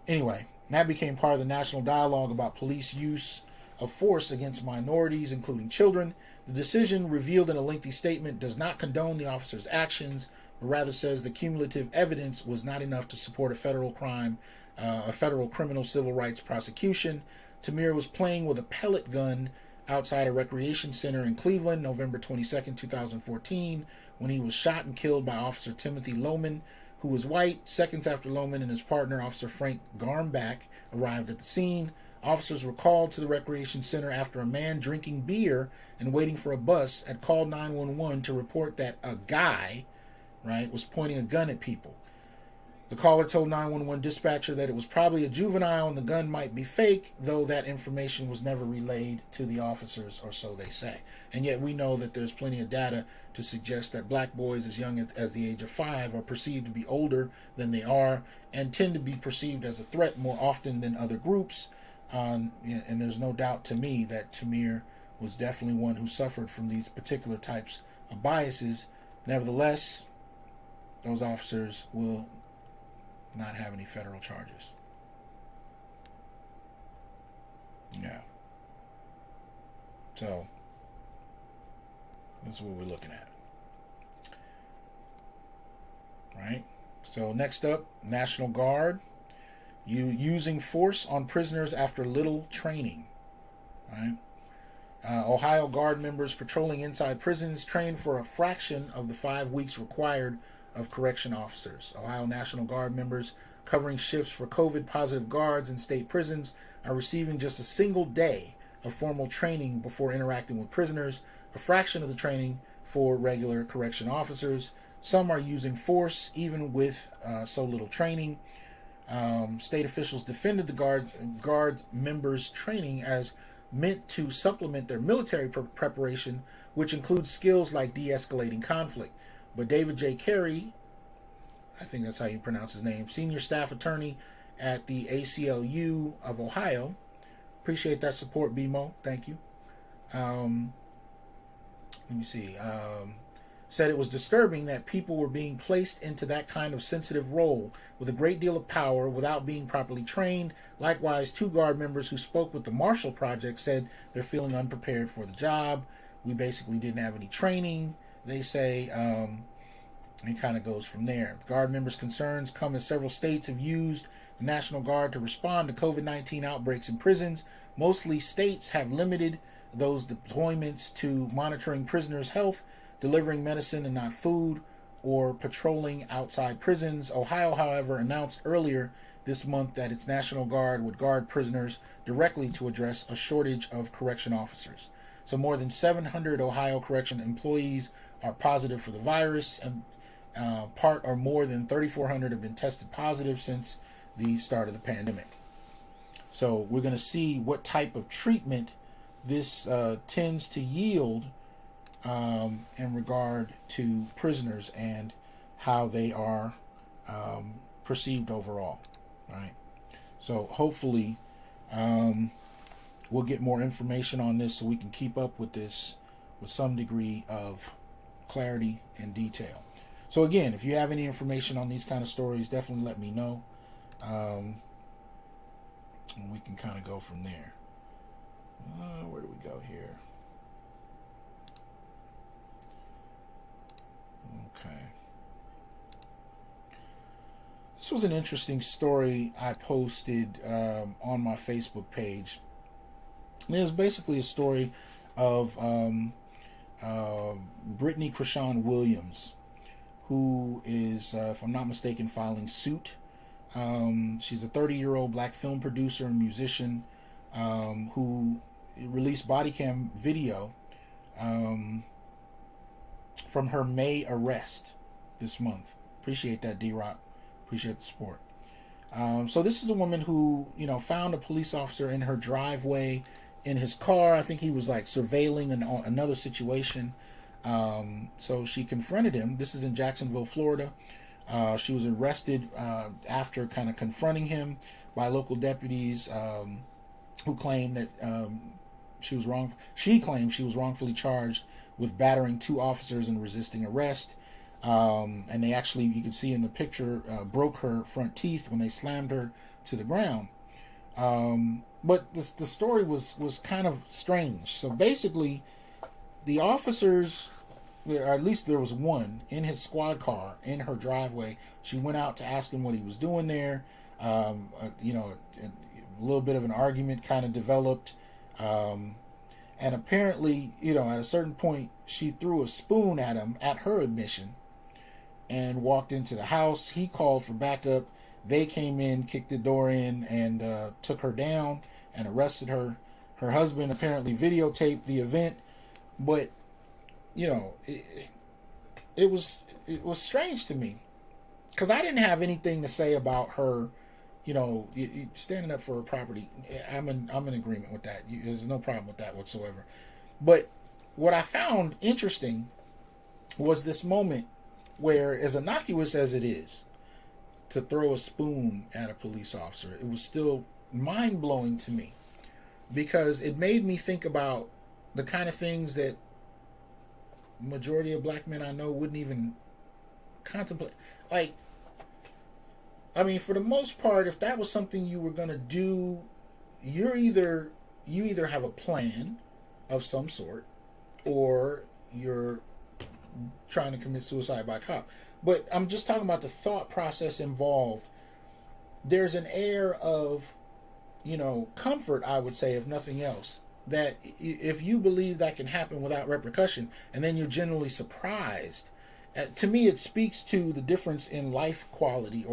Speaker 1: Anyway, that became part of the national dialogue about police use of force against minorities, including children. The decision, revealed in a lengthy statement, does not condone the officer's actions, but rather says the cumulative evidence was not enough to support a federal criminal civil rights prosecution. Tamir was playing with a pellet gun outside a recreation center in Cleveland, November 22nd, 2014, when he was shot and killed by Officer Timothy Lohman, who was white. Seconds after Lohman and his partner, Officer Frank Garmbach, arrived at the scene. Officers were called to the recreation center after a man drinking beer and waiting for a bus had called 911 to report that a guy, right, was pointing a gun at people. The caller told 911 dispatcher that it was probably a juvenile and the gun might be fake, though that information was never relayed to the officers, or so they say. And yet we know that there's plenty of data to suggest that black boys as young as the age of 5 are perceived to be older than they are and tend to be perceived as a threat more often than other groups. And there's no doubt to me that Tamir was definitely one who suffered from these particular types of biases. Nevertheless, those officers will not have any federal charges. Yeah. So, that's what we're looking at. Right? So, next up, National Guard. Using force on prisoners after little training. Right? Ohio Guard members patrolling inside prisons trained for a fraction of the 5 weeks required of correction officers. Ohio National Guard members covering shifts for COVID-positive guards in state prisons are receiving just a single day of formal training before interacting with prisoners, a fraction of the training for regular correction officers. Some are using force even with so little training. State officials defended the guard members' training as meant to supplement their military preparation, which includes skills like de-escalating conflict. But David J. Carey, I think that's how you pronounce his name, senior staff attorney at the ACLU of Ohio, appreciate that support, BMO, thank you. Let me see. Said it was disturbing that people were being placed into that kind of sensitive role with a great deal of power without being properly trained. Likewise, 2 guard members who spoke with the Marshall Project said they're feeling unprepared for the job. We basically didn't have any training, they say. It kind of goes from there. Guard members' concerns come as several states have used the National Guard to respond to COVID-19 outbreaks in prisons. Mostly states have limited those deployments to monitoring prisoners' health, delivering medicine and not food, or patrolling outside prisons. Ohio, however, announced earlier this month that its National Guard would guard prisoners directly to address a shortage of correction officers. So more than 700 Ohio correction employees are positive for the virus, and part or more than 3,400 have been tested positive since the start of the pandemic. So we're going to see what type of treatment this tends to yield in regard to prisoners and how they are perceived overall, right? So hopefully we'll get more information on this so we can keep up with this with some degree of clarity and detail. So again, if you have any information on these kind of stories, definitely let me know. And we can kind of go from there. Where do we go here? Okay. This was an interesting story I posted on my Facebook page. And it was basically a story of Brittany Krishan Williams, who is, if I'm not mistaken, filing suit. She's a 30-year-old black film producer and musician who released body cam video from her May arrest this month. Appreciate that, D-Rock. Appreciate the support. So this is a woman who, found a police officer in her driveway in his car. I think he was like surveilling another situation. So she confronted him. This is in Jacksonville, Florida. She was arrested after kind of confronting him by local deputies who claimed that she was wrong. She claimed she was wrongfully charged with battering 2 officers and resisting arrest. And they actually, you can see in the picture, broke her front teeth when they slammed her to the ground. But the story was kind of strange. So basically, the officers, or at least there was one in his squad car in her driveway. She went out to ask him what he was doing there. A little bit of an argument kind of developed. And apparently, at a certain point, she threw a spoon at him at her admission and walked into the house. He called for backup. They came in, kicked the door in, and took her down and arrested her. Her husband apparently videotaped the event, but it was strange to me because I didn't have anything to say about her. Standing up for her property. I'm in agreement with that. There's no problem with that whatsoever. But what I found interesting was this moment where, as innocuous as it is to throw a spoon at a police officer, it was still mind-blowing to me because it made me think about the kind of things that majority of black men I know wouldn't even contemplate. Like, I mean, for the most part, if that was something you were going to do, you either have a plan of some sort or you're trying to commit suicide by cop. But I'm just talking about the thought process involved. There's an air of, comfort, I would say, if nothing else, that if you believe that can happen without repercussion, and then you're generally surprised. To me, it speaks to the difference in life quality,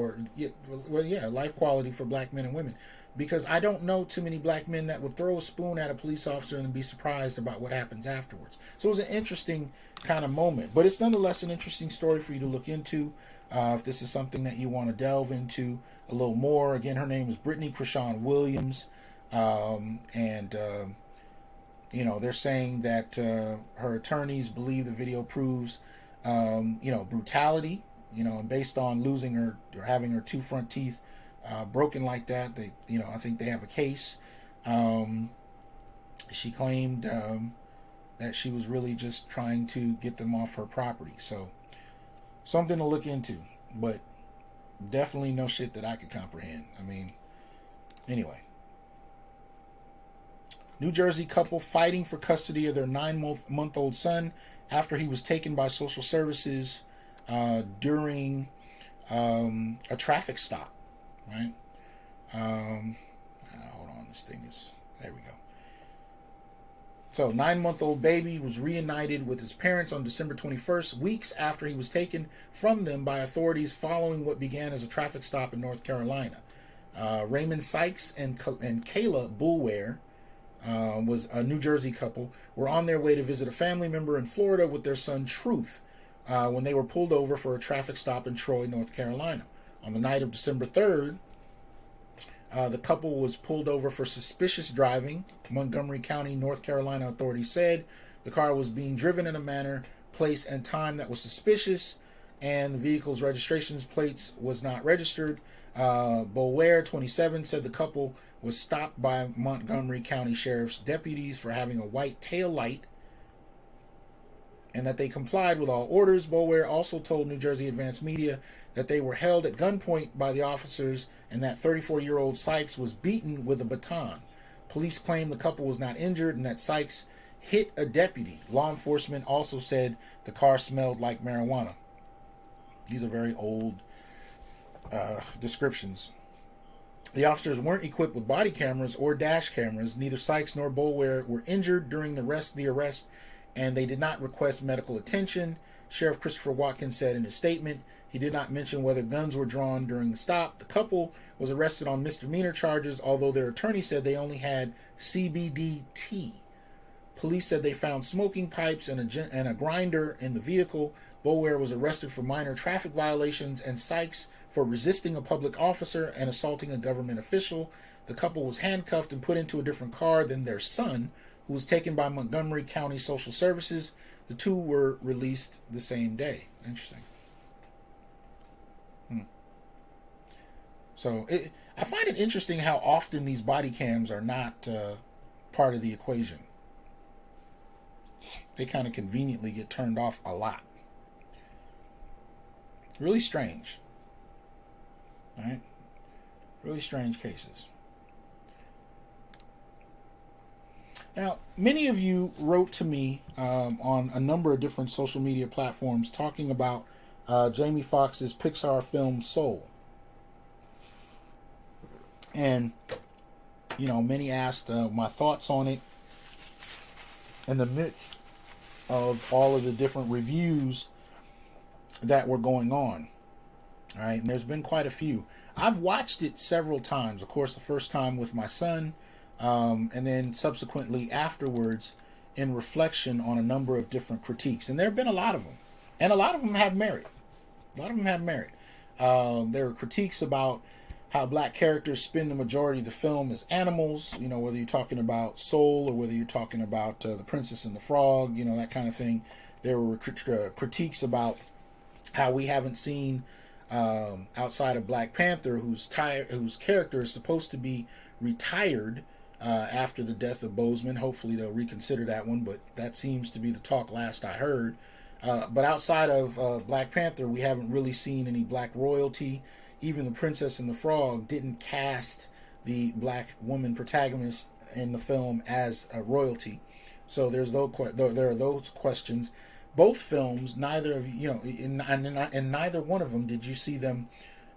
Speaker 1: life quality for black men and women. Because I don't know too many black men that would throw a spoon at a police officer and be surprised about what happens afterwards. So it was an interesting kind of moment. But it's nonetheless an interesting story for you to look into. If this is something that you want to delve into a little more. Again, her name is Brittany Krishan Williams. They're saying that her attorneys believe the video proves brutality, and based on losing her or having her two front teeth broken like that, I think they have a case. She claimed that she was really just trying to get them off her property. So something to look into, but definitely no shit that I could comprehend. I mean, anyway. New Jersey couple fighting for custody of their 9-month-old son after he was taken by social services during a traffic stop, right? Hold on, there we go. So, 9-month-old baby was reunited with his parents on December 21st, weeks after he was taken from them by authorities following what began as a traffic stop in North Carolina. Raymond Sykes and Kayla Boulware, was a New Jersey couple, were on their way to visit a family member in Florida with their son Truth when they were pulled over for a traffic stop in Troy, North Carolina. On the night of December 3rd, the couple was pulled over for suspicious driving. Montgomery County, North Carolina authorities said the car was being driven in a manner, place, and time that was suspicious, and the vehicle's registration plates was not registered. Boulware, 27, said the couple was stopped by Montgomery County Sheriff's deputies for having a white tail light and that they complied with all orders. Boulware also told New Jersey Advanced Media that they were held at gunpoint by the officers and that 34-year-old Sykes was beaten with a baton. Police claim the couple was not injured and that Sykes hit a deputy. Law enforcement also said the car smelled like marijuana. These are very old descriptions. The officers weren't equipped with body cameras or dash cameras. Neither Sykes nor Boulware were injured during the arrest, and they did not request medical attention. Sheriff Christopher Watkins said in his statement he did not mention whether guns were drawn during the stop. The couple was arrested on misdemeanor charges, although their attorney said they only had CBD-T. Police said they found smoking pipes and a grinder in the vehicle. Boulware was arrested for minor traffic violations and Sykes for resisting a public officer and assaulting a government official. The couple was handcuffed and put into a different car than their son, who was taken by Montgomery County Social Services. The two were released the same day. Interesting. So I find it interesting how often these body cams are not part of the equation. They kind of conveniently get turned off a lot. Really strange. Right? Really strange cases. Now, many of you wrote to me on a number of different social media platforms talking about Jamie Foxx's Pixar film Soul. And, many asked my thoughts on it in the midst of all of the different reviews that were going on. All right, and there's been quite a few. I've watched it several times. Of course, the first time with my son, and then subsequently afterwards in reflection on a number of different critiques. And there have been a lot of them. And a lot of them have merit. There are critiques about how black characters spend the majority of the film as animals, whether you're talking about Soul or whether you're talking about The Princess and the Frog, that kind of thing. There were critiques about how we haven't seen, outside of Black Panther, whose character is supposed to be retired after the death of Boseman. Hopefully they'll reconsider that one, but that seems to be the talk last I heard. But outside of Black Panther, we haven't really seen any black royalty. Even The Princess and the Frog didn't cast the black woman protagonist in the film as a royalty. So there are those questions. Both films, neither of in neither one of them did you see them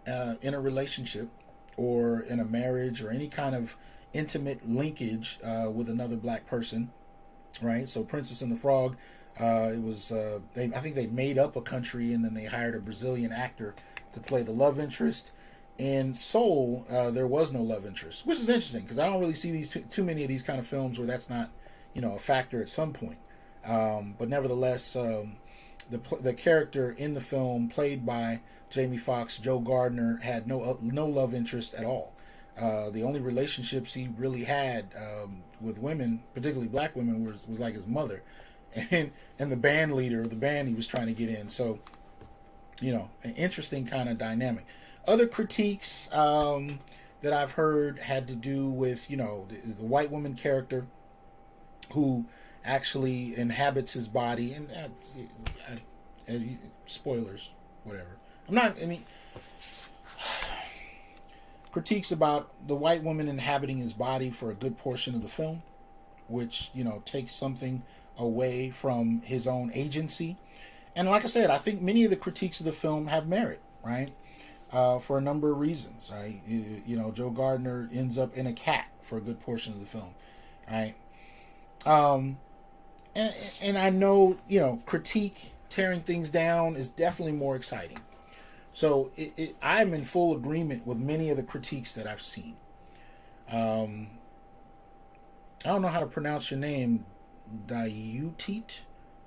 Speaker 1: in a relationship or in a marriage or any kind of intimate linkage with another black person, right? So Princess and the Frog, it was I think they made up a country and then they hired a Brazilian actor to play the love interest. In Soul, there was no love interest, which is interesting because I don't really see these too many of these kind of films where that's not a factor at some point. But nevertheless, the character in the film played by Jamie Foxx, Joe Gardner, had no love interest at all. The only relationships he really had with women, particularly black women, was like his mother and the band leader of the band he was trying to get in. So, an interesting kind of dynamic. Other critiques that I've heard had to do with, the white woman character who actually inhabits his body, and spoilers, whatever. Critiques about the white woman inhabiting his body for a good portion of the film, which, takes something away from his own agency. And like I said, I think many of the critiques of the film have merit, right? For a number of reasons, right? Joe Gardner ends up in a cat for a good portion of the film, right? And I know, critique, tearing things down is definitely more exciting. So I'm in full agreement with many of the critiques that I've seen. I don't know how to pronounce your name, Dayutit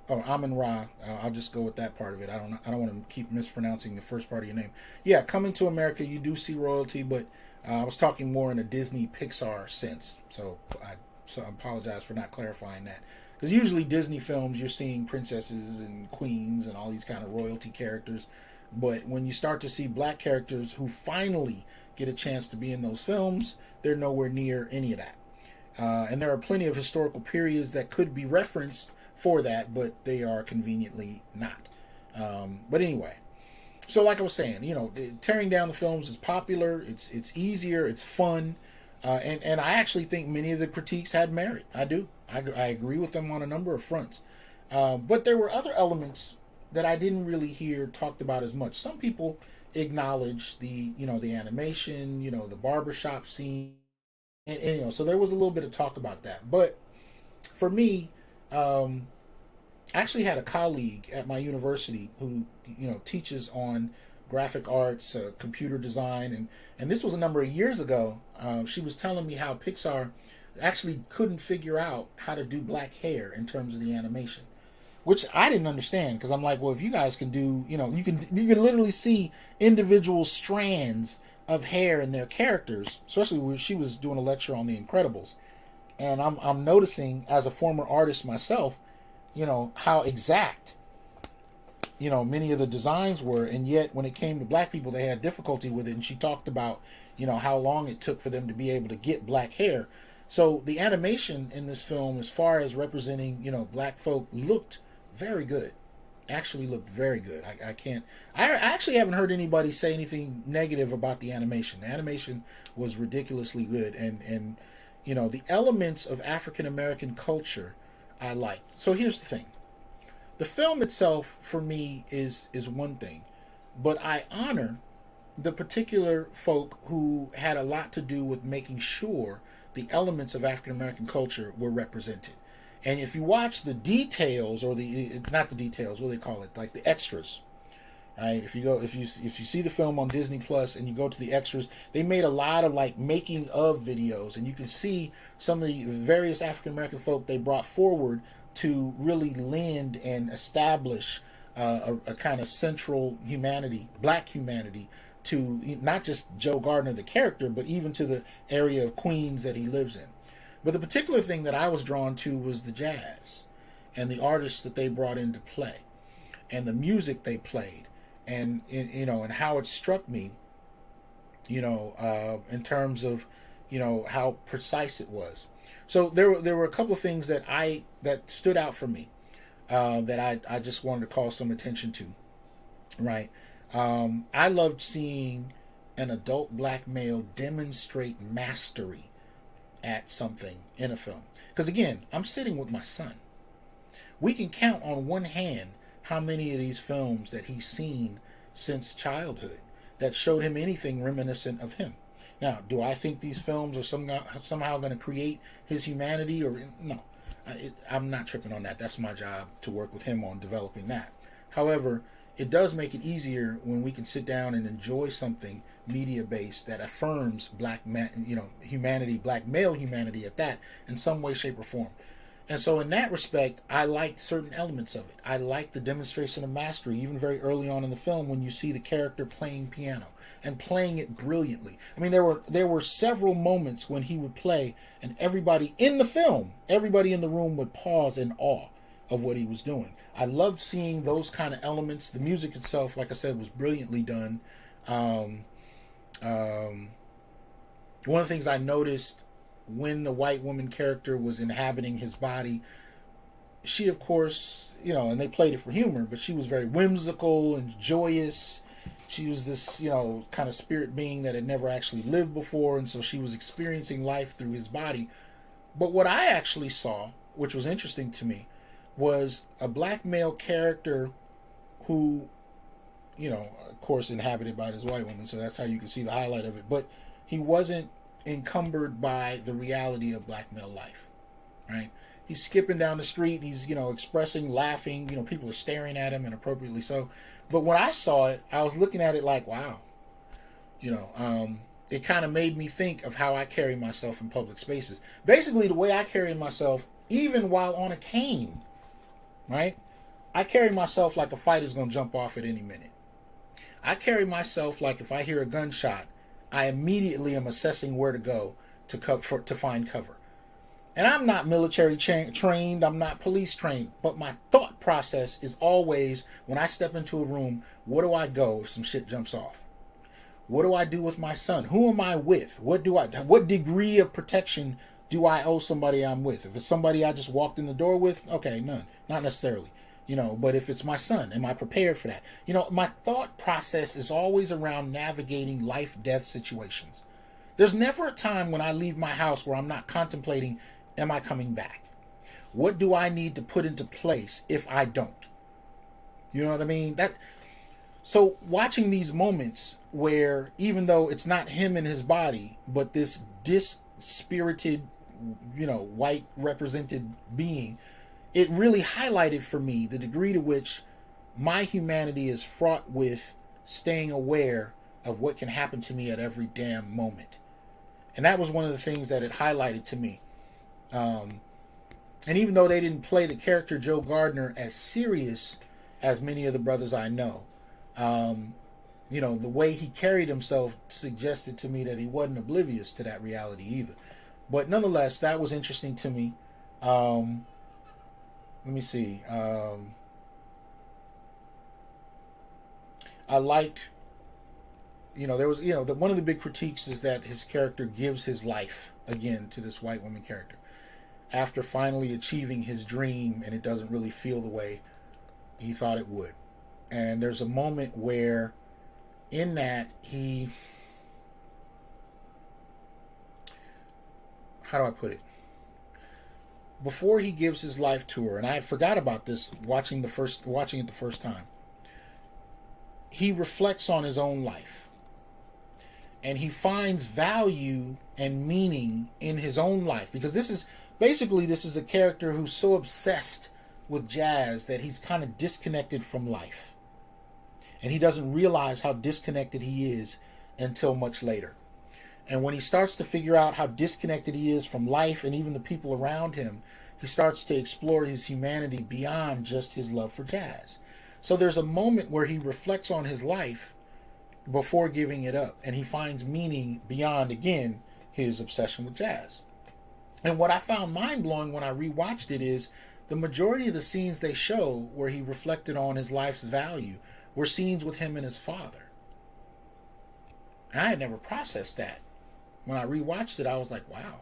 Speaker 1: or Amin Ra. I'll just go with that part of it. I don't want to keep mispronouncing the first part of your name. Yeah, Coming to America, you do see royalty, but I was talking more in a Disney Pixar sense. So I apologize for not clarifying that. Because usually Disney films, you're seeing princesses and queens and all these kind of royalty characters. But when you start to see black characters who finally get a chance to be in those films, they're nowhere near any of that. And there are plenty of historical periods that could be referenced for that, but they are conveniently not. But anyway, so like I was saying, tearing down the films is popular. It's easier. It's fun. And I actually think many of the critiques had merit. I do. I agree with them on a number of fronts. But there were other elements that I didn't really hear talked about as much. Some people acknowledged the animation, the barbershop scene. And so there was a little bit of talk about that. But for me, I actually had a colleague at my university who, teaches on graphic arts, computer design, and this was a number of years ago. She was telling me how Pixar actually couldn't figure out how to do black hair in terms of the animation, which I didn't understand because I'm like, well, if you guys can do, you can literally see individual strands of hair in their characters, especially when she was doing a lecture on The Incredibles, and I'm noticing as a former artist myself, how exact many of the designs were, and yet when it came to black people, they had difficulty with it. And she talked about, how long it took for them to be able to get black hair. So the animation in this film, as far as representing, black folk, looked very good. Actually looked very good. I actually haven't heard anybody say anything negative about the animation. The animation was ridiculously good. And the elements of African American culture I like. So here's the thing. The film itself, for me, is one thing. But I honor the particular folk who had a lot to do with making sure the elements of African American culture were represented. And if you watch the details, or not the details, what do they call it, like the extras, right? If you see the film on Disney Plus and you go to the extras, they made a lot of like making of videos, and you can see some of the various African American folk they brought forward to really lend and establish a kind of central humanity, black humanity, to not just Joe Gardner the character, but even to the area of Queens that he lives in. But the particular thing that I was drawn to was the jazz and the artists that they brought into play and the music they played, and and how it struck me, in terms of how precise it was. So there were a couple of things that stood out for me, that I just wanted to call some attention to. Right, I loved seeing an adult black male demonstrate mastery at something in a film. Because again, I'm sitting with my son. We can count on one hand how many of these films that he's seen since childhood that showed him anything reminiscent of him. Now, do I think these films are somehow going to create his humanity? Or no, I'm not tripping on that. That's my job, to work with him on developing that. However, it does make it easier when we can sit down and enjoy something media-based that affirms humanity, black male humanity at that, in some way, shape, or form. And so in that respect, I liked certain elements of it. I liked the demonstration of mastery, even very early on in the film, when you see the character playing piano and playing it brilliantly. I mean, there were several moments when he would play, and everybody in the room would pause in awe of what he was doing. I loved seeing those kind of elements. The music itself, like I said, was brilliantly done. One of the things I noticed when the white woman character was inhabiting his body, she, of course, and they played it for humor, but she was very whimsical and joyous. She was this, kind of spirit being that had never actually lived before, and so she was experiencing life through his body. But what I actually saw, which was interesting to me, was a black male character who, of course, inhabited by this white woman, so that's how you can see the highlight of it. But he wasn't encumbered by the reality of black male life, right? He's skipping down the street, he's, expressing, laughing, people are staring at him, and appropriately so. But when I saw it, I was looking at it like, wow, it kind of made me think of how I carry myself in public spaces. Basically, the way I carry myself, even while on a cane, right? I carry myself like a fighter's going to jump off at any minute. I carry myself like if I hear a gunshot, I immediately am assessing where to go to find cover. And I'm not military trained, I'm not police trained, but my thought process is always, when I step into a room, where do I go if some shit jumps off? What do I do with my son? Who am I with? What degree of protection do I owe somebody I'm with? If it's somebody I just walked in the door with, okay, none, not necessarily. But if it's my son, am I prepared for that? My thought process is always around navigating life-death situations. There's never a time when I leave my house where I'm not contemplating, am I coming back? What do I need to put into place if I don't? You know what I mean? So watching these moments where, even though it's not him in his body, but this dispirited, white represented being, it really highlighted for me the degree to which my humanity is fraught with staying aware of what can happen to me at every damn moment. And that was one of the things that it highlighted to me. And even though they didn't play the character Joe Gardner as serious as many of the brothers I know, the way he carried himself suggested to me that he wasn't oblivious to that reality either. But nonetheless, that was interesting to me. Let me see. I liked, there was, one of the big critiques is that his character gives his life again to this white woman character after finally achieving his dream, and it doesn't really feel the way he thought it would. And there's a moment where, in that, how do I put it? Before he gives his life to her, and I forgot about this watching it the first time, he reflects on his own life. And he finds value and meaning in his own life. Because this is a character who's so obsessed with jazz that he's kind of disconnected from life. And he doesn't realize how disconnected he is until much later. And when he starts to figure out how disconnected he is from life and even the people around him, he starts to explore his humanity beyond just his love for jazz. So there's a moment where he reflects on his life before giving it up. And he finds meaning beyond, again, his obsession with jazz. And what I found mind-blowing when I rewatched it is the majority of the scenes they show where he reflected on his life's value were scenes with him and his father. And I had never processed that. When I rewatched it, I was like, wow.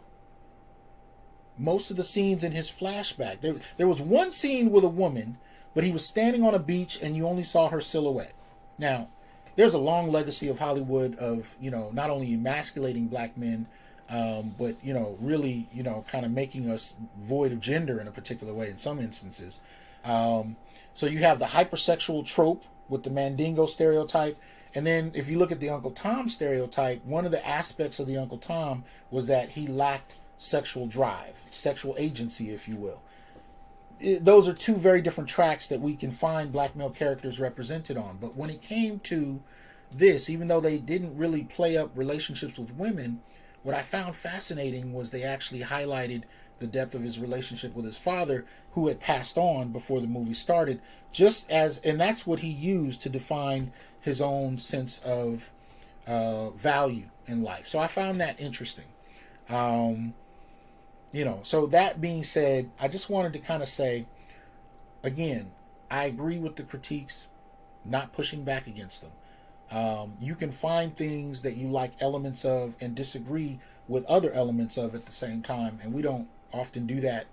Speaker 1: Most of the scenes in his flashback, there was one scene with a woman, but he was standing on a beach and you only saw her silhouette. Now, there's a long legacy of Hollywood of, not only emasculating black men, but, really, kind of making us void of gender in a particular way in some instances. So you have the hypersexual trope with the Mandingo stereotype. And then if you look at the Uncle Tom stereotype, one of the aspects of the Uncle Tom was that he lacked sexual drive, sexual agency, if you will. Those are two very different tracks that we can find black male characters represented on. But when it came to this, even though they didn't really play up relationships with women, what I found fascinating was they actually highlighted the depth of his relationship with his father, who had passed on before the movie started, and that's what he used to define his own sense of value in life. So I found that interesting. So that being said, I just wanted to kind of say, again, I agree with the critiques, not pushing back against them. You can find things that you like elements of and disagree with other elements of at the same time. And we don't often do that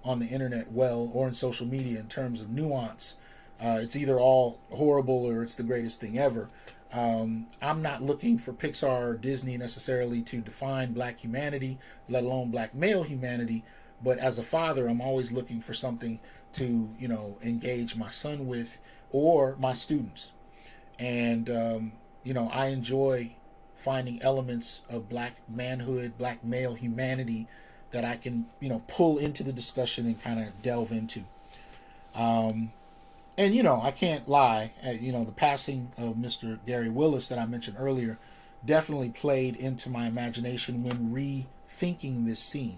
Speaker 1: on the internet or in social media in terms of nuance. It's either all horrible or it's the greatest thing ever. I'm not looking for Pixar or Disney necessarily to define black humanity, let alone black male humanity. But as a father, I'm always looking for something to, engage my son with or my students. And, I enjoy finding elements of black manhood, black male humanity that I can, pull into the discussion and kind of delve into. And, I can't lie, the passing of Mr. Gary Willis that I mentioned earlier definitely played into my imagination when rethinking this scene.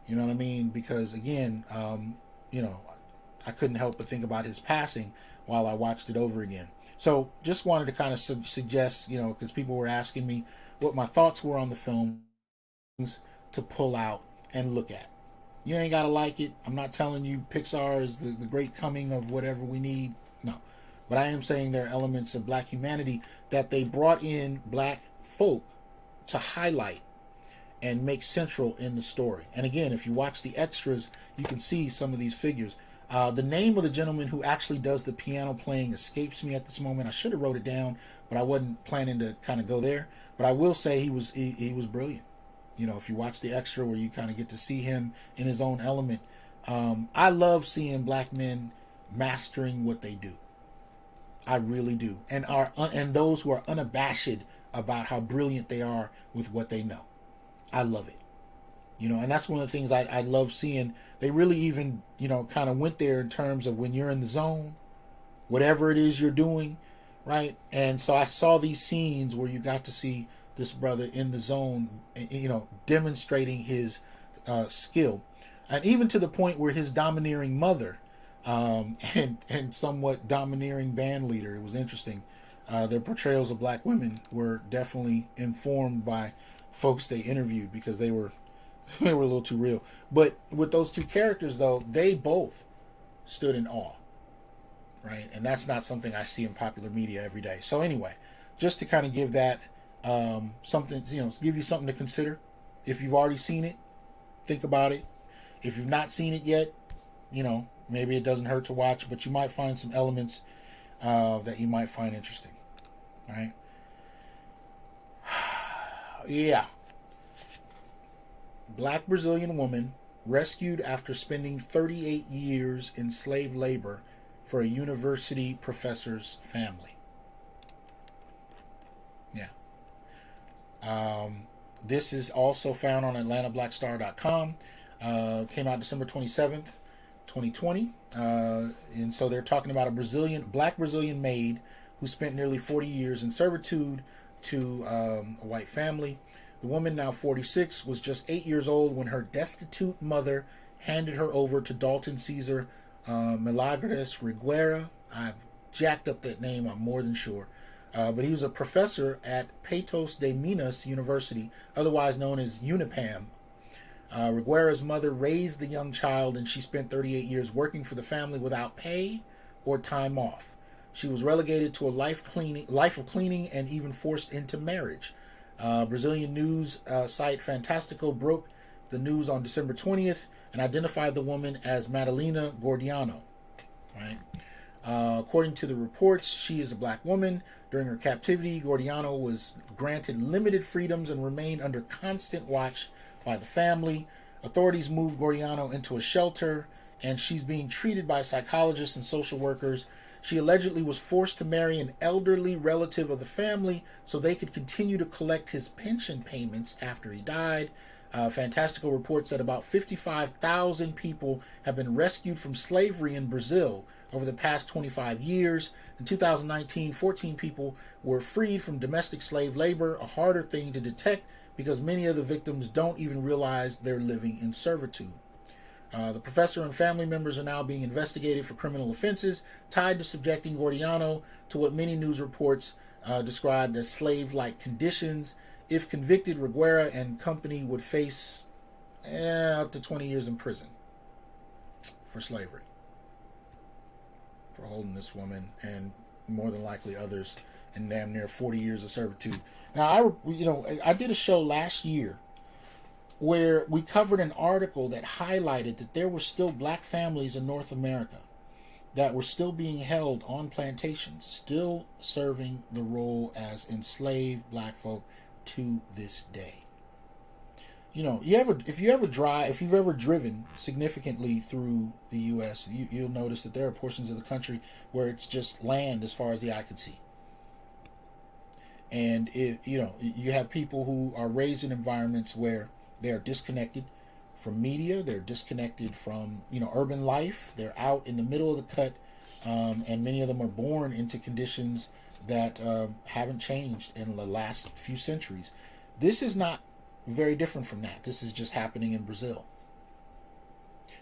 Speaker 1: You know what I mean? Because, again, I couldn't help but think about his passing while I watched it over again. So just wanted to kind of suggest, because people were asking me what my thoughts were on the film to pull out and look at. You ain't got to like it. I'm not telling you Pixar is the great coming of whatever we need. No. But I am saying there are elements of black humanity that they brought in black folk to highlight and make central in the story. And again, if you watch the extras, you can see some of these figures. The name of the gentleman who actually does the piano playing escapes me at this moment. I should have wrote it down, but I wasn't planning to kind of go there. But I will say he was brilliant. If you watch the extra where you kind of get to see him in his own element. I love seeing black men mastering what they do. I really do. And those who are unabashed about how brilliant they are with what they know. I love it. And that's one of the things I love seeing. They really even, kind of went there in terms of when you're in the zone, whatever it is you're doing, right? And so I saw these scenes where you got to see this brother in the zone, demonstrating his skill. And even to the point where his domineering mother and somewhat domineering band leader, it was interesting. Their portrayals of black women were definitely informed by folks they interviewed because they were a little too real. But with those two characters, though, they both stood in awe, right? And that's not something I see in popular media every day. So anyway, just to kind of give that something, give you something to consider. If you've already seen it, think about it. If you've not seen it yet, maybe it doesn't hurt to watch, but you might find some elements that you might find interesting. All right. Yeah. Black Brazilian woman rescued after spending 38 years in slave labor for a university professor's family. Yeah. This is also found on AtlantaBlackStar.com. Came out December 27th, 2020. And so they're talking about a black Brazilian maid who spent nearly 40 years in servitude to a white family. The woman, now 46, was just 8 years old when her destitute mother handed her over to Dalton Caesar Milagres Reguera. I've jacked up that name, I'm more than sure. But he was a professor at Patos de Minas University, otherwise known as UNIPAM. Reguera's mother raised the young child, and she spent 38 years working for the family without pay or time off. She was relegated to a life of cleaning and even forced into marriage. Brazilian news site Fantástico broke the news on December 20th and identified the woman as Madalena Gordiano. Right? According to the reports, she is a black woman. During her captivity, Gordiano was granted limited freedoms and remained under constant watch by the family. Authorities moved Gordiano into a shelter, and she's being treated by psychologists and social workers. She allegedly was forced to marry an elderly relative of the family so they could continue to collect his pension payments after he died. Fantástico reports that about 55,000 people have been rescued from slavery in Brazil over the past 25 years. In 2019, 14 people were freed from domestic slave labor, a harder thing to detect because many of the victims don't even realize they're living in servitude. The professor and family members are now being investigated for criminal offenses tied to subjecting Gordiano to what many news reports described as slave-like conditions. If convicted, Reguera and company would face up to 20 years in prison for slavery, for holding this woman, and more than likely others, in damn near 40 years of servitude. Now, I did a show last year where we covered an article that highlighted that there were still black families in North America that were still being held on plantations, still serving the role as enslaved black folk to this day. If you've ever driven significantly through the U.S., you'll notice that there are portions of the country where it's just land as far as the eye can see. And you have people who are raised in environments where they are disconnected from media, they're disconnected from urban life, they're out in the middle of the cut, and many of them are born into conditions that haven't changed in the last few centuries. This is not very different from that. This is just happening in Brazil.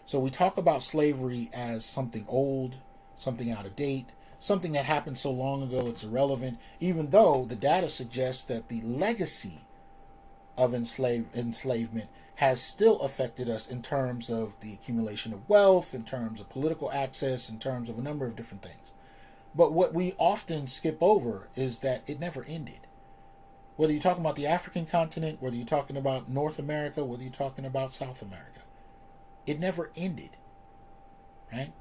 Speaker 1: So we talk about slavery as something old, something out of date, something that happened so long ago it's irrelevant, even though the data suggests that the legacy of enslavement has still affected us in terms of the accumulation of wealth, in terms of political access, in terms of a number of different things. But what we often skip over is that it never ended. Whether you're talking about the African continent, whether you're talking about North America, whether you're talking about South America, it never ended, right?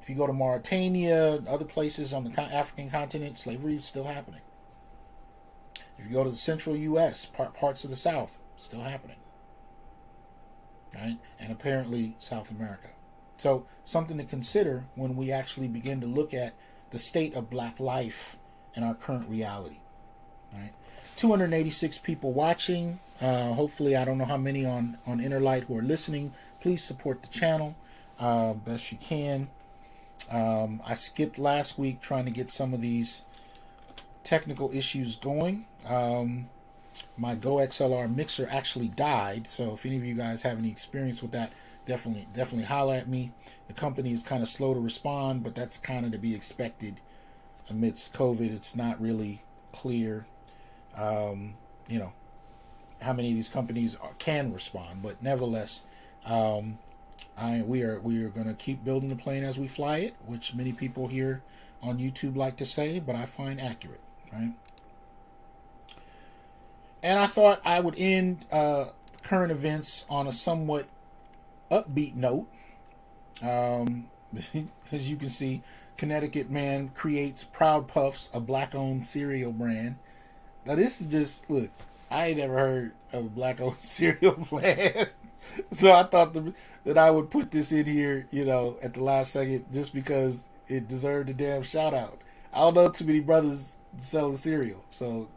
Speaker 1: If you go to Mauritania, other places on the African continent, slavery is still happening. If you go to the central U.S., parts of the South, still happening, right? And apparently South America. So something to consider when we actually begin to look at the state of black life in our current reality, right? 286 people watching. Hopefully, I don't know how many on Innerlight who are listening. Please support the channel best you can. I skipped last week trying to get some of these technical issues going. My Go XLR mixer actually died, so if any of you guys have any experience with that, definitely holler at me. The company is kind of slow to respond, but that's kind of to be expected amidst COVID. It's not really clear, how many of these companies can respond, but nevertheless, we are going to keep building the plane as we fly it, which many people here on YouTube like to say, but I find accurate, right? And I thought I would end current events on a somewhat upbeat note. As you can see, Connecticut man creates Proud Puffs, a black-owned cereal brand. Now this is just, look, I ain't never heard of a black-owned cereal brand. So I thought that I would put this in here, at the last second, just because it deserved a damn shout-out. I don't know too many brothers selling cereal. So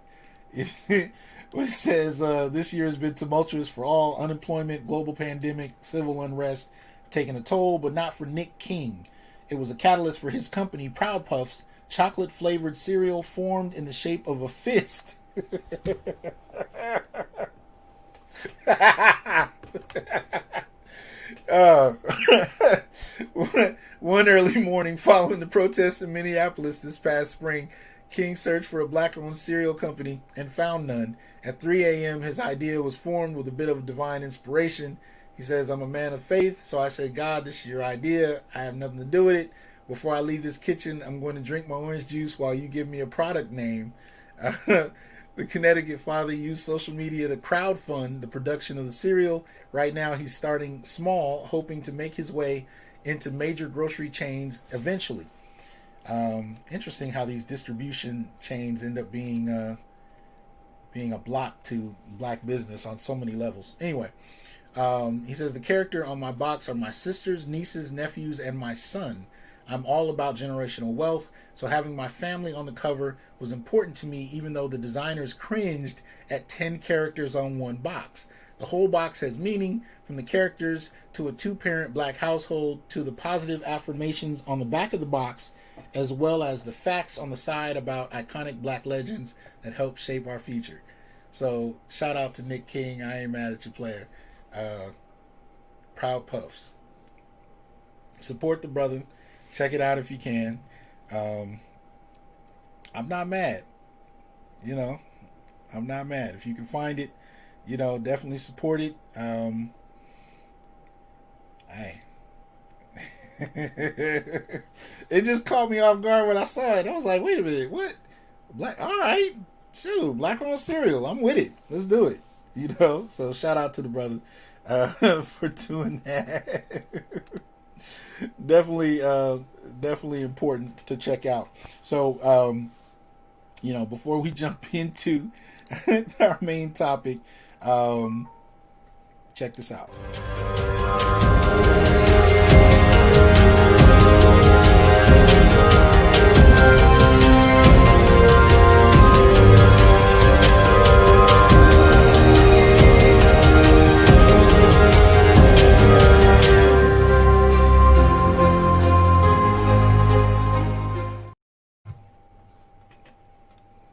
Speaker 1: when it says, this year has been tumultuous for all. Unemployment, global pandemic, civil unrest taking a toll, but not for Nick King. It was a catalyst for his company, Proud Puffs, chocolate-flavored cereal formed in the shape of a fist. One early morning following the protests in Minneapolis this past spring, King searched for a black-owned cereal company and found none. At 3 a.m., his idea was formed with a bit of divine inspiration. He says, I'm a man of faith, so I said, God, this is your idea. I have nothing to do with it. Before I leave this kitchen, I'm going to drink my orange juice while you give me a product name. The Connecticut father used social media to crowdfund the production of the cereal. Right now, he's starting small, hoping to make his way into major grocery chains eventually. Interesting how these distribution chains end up being a block to black business on so many levels. Anyway, he says, the character on my box are my sisters, nieces, nephews, and my son. I'm all about generational wealth, so having my family on the cover was important to me, even though the designers cringed at 10 characters on one box. The whole box has meaning, from the characters to a 2-parent black household to the positive affirmations on the back of the box, as well as the facts on the side about iconic black legends that helped shape our future. So, shout out to Nick King. I ain't mad at you, player. Proud Puffs. Support the brother. Check it out if you can. I'm not mad. I'm not mad. If you can find it, definitely support it. Hey. It just caught me off guard when I saw it. I was like, wait a minute, what? Black? All right. Shoot, black on cereal. I'm with it. Let's do it. So shout out to the brother for doing that. Definitely important to check out. So, before we jump into our main topic, check this out.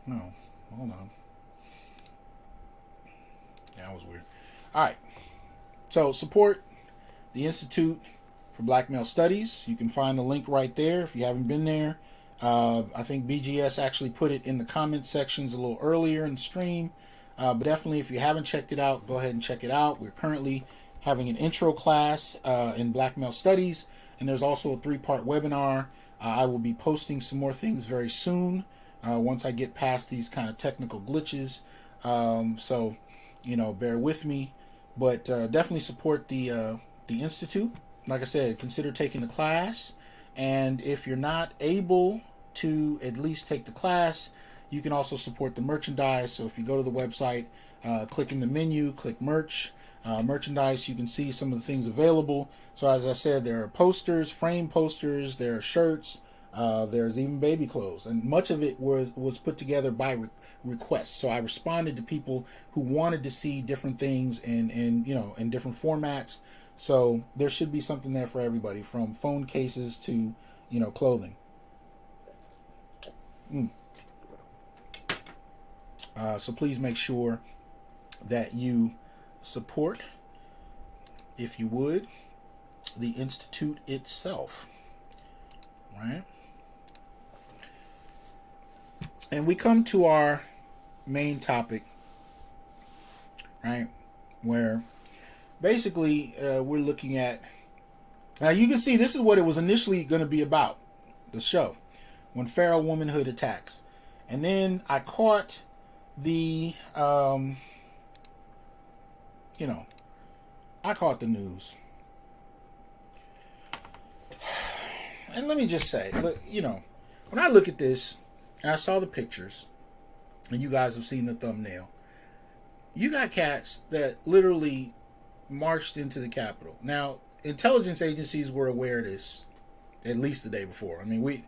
Speaker 1: No, hold on. Yeah, that was weird. All right. So support the Institute for Black Male Studies. You can find the link right there if you haven't been there. I think BGS actually put it in the comment sections a little earlier in the stream. But definitely, if you haven't checked it out, go ahead and check it out. We're currently having an intro class in Black Male Studies. And there's also a 3-part webinar. I will be posting some more things very soon. Once I get past these kind of technical glitches. So, bear with me. But definitely support the Institute. Like I said, consider taking the class. And if you're not able to at least take the class, you can also support the merchandise. So if you go to the website, click in the menu, click merch. Merchandise, you can see some of the things available. So as I said, there are posters, frame posters, there are shirts. There's even baby clothes, and much of it was put together by request. So I responded to people who wanted to see different things in different formats. So there should be something there for everybody, from phone cases to clothing. So please make sure that you support, if you would, the Institute itself. Right? And we come to our main topic, right, where basically we're looking at, now you can see this is what it was initially going to be about, the show, when feral womanhood attacks. And then I caught the, I caught the news. And let me just say, when I look at this, and I saw the pictures, and you guys have seen the thumbnail, You got cats that literally marched into the Capitol. Now, intelligence agencies were aware of this at least the day before. I mean,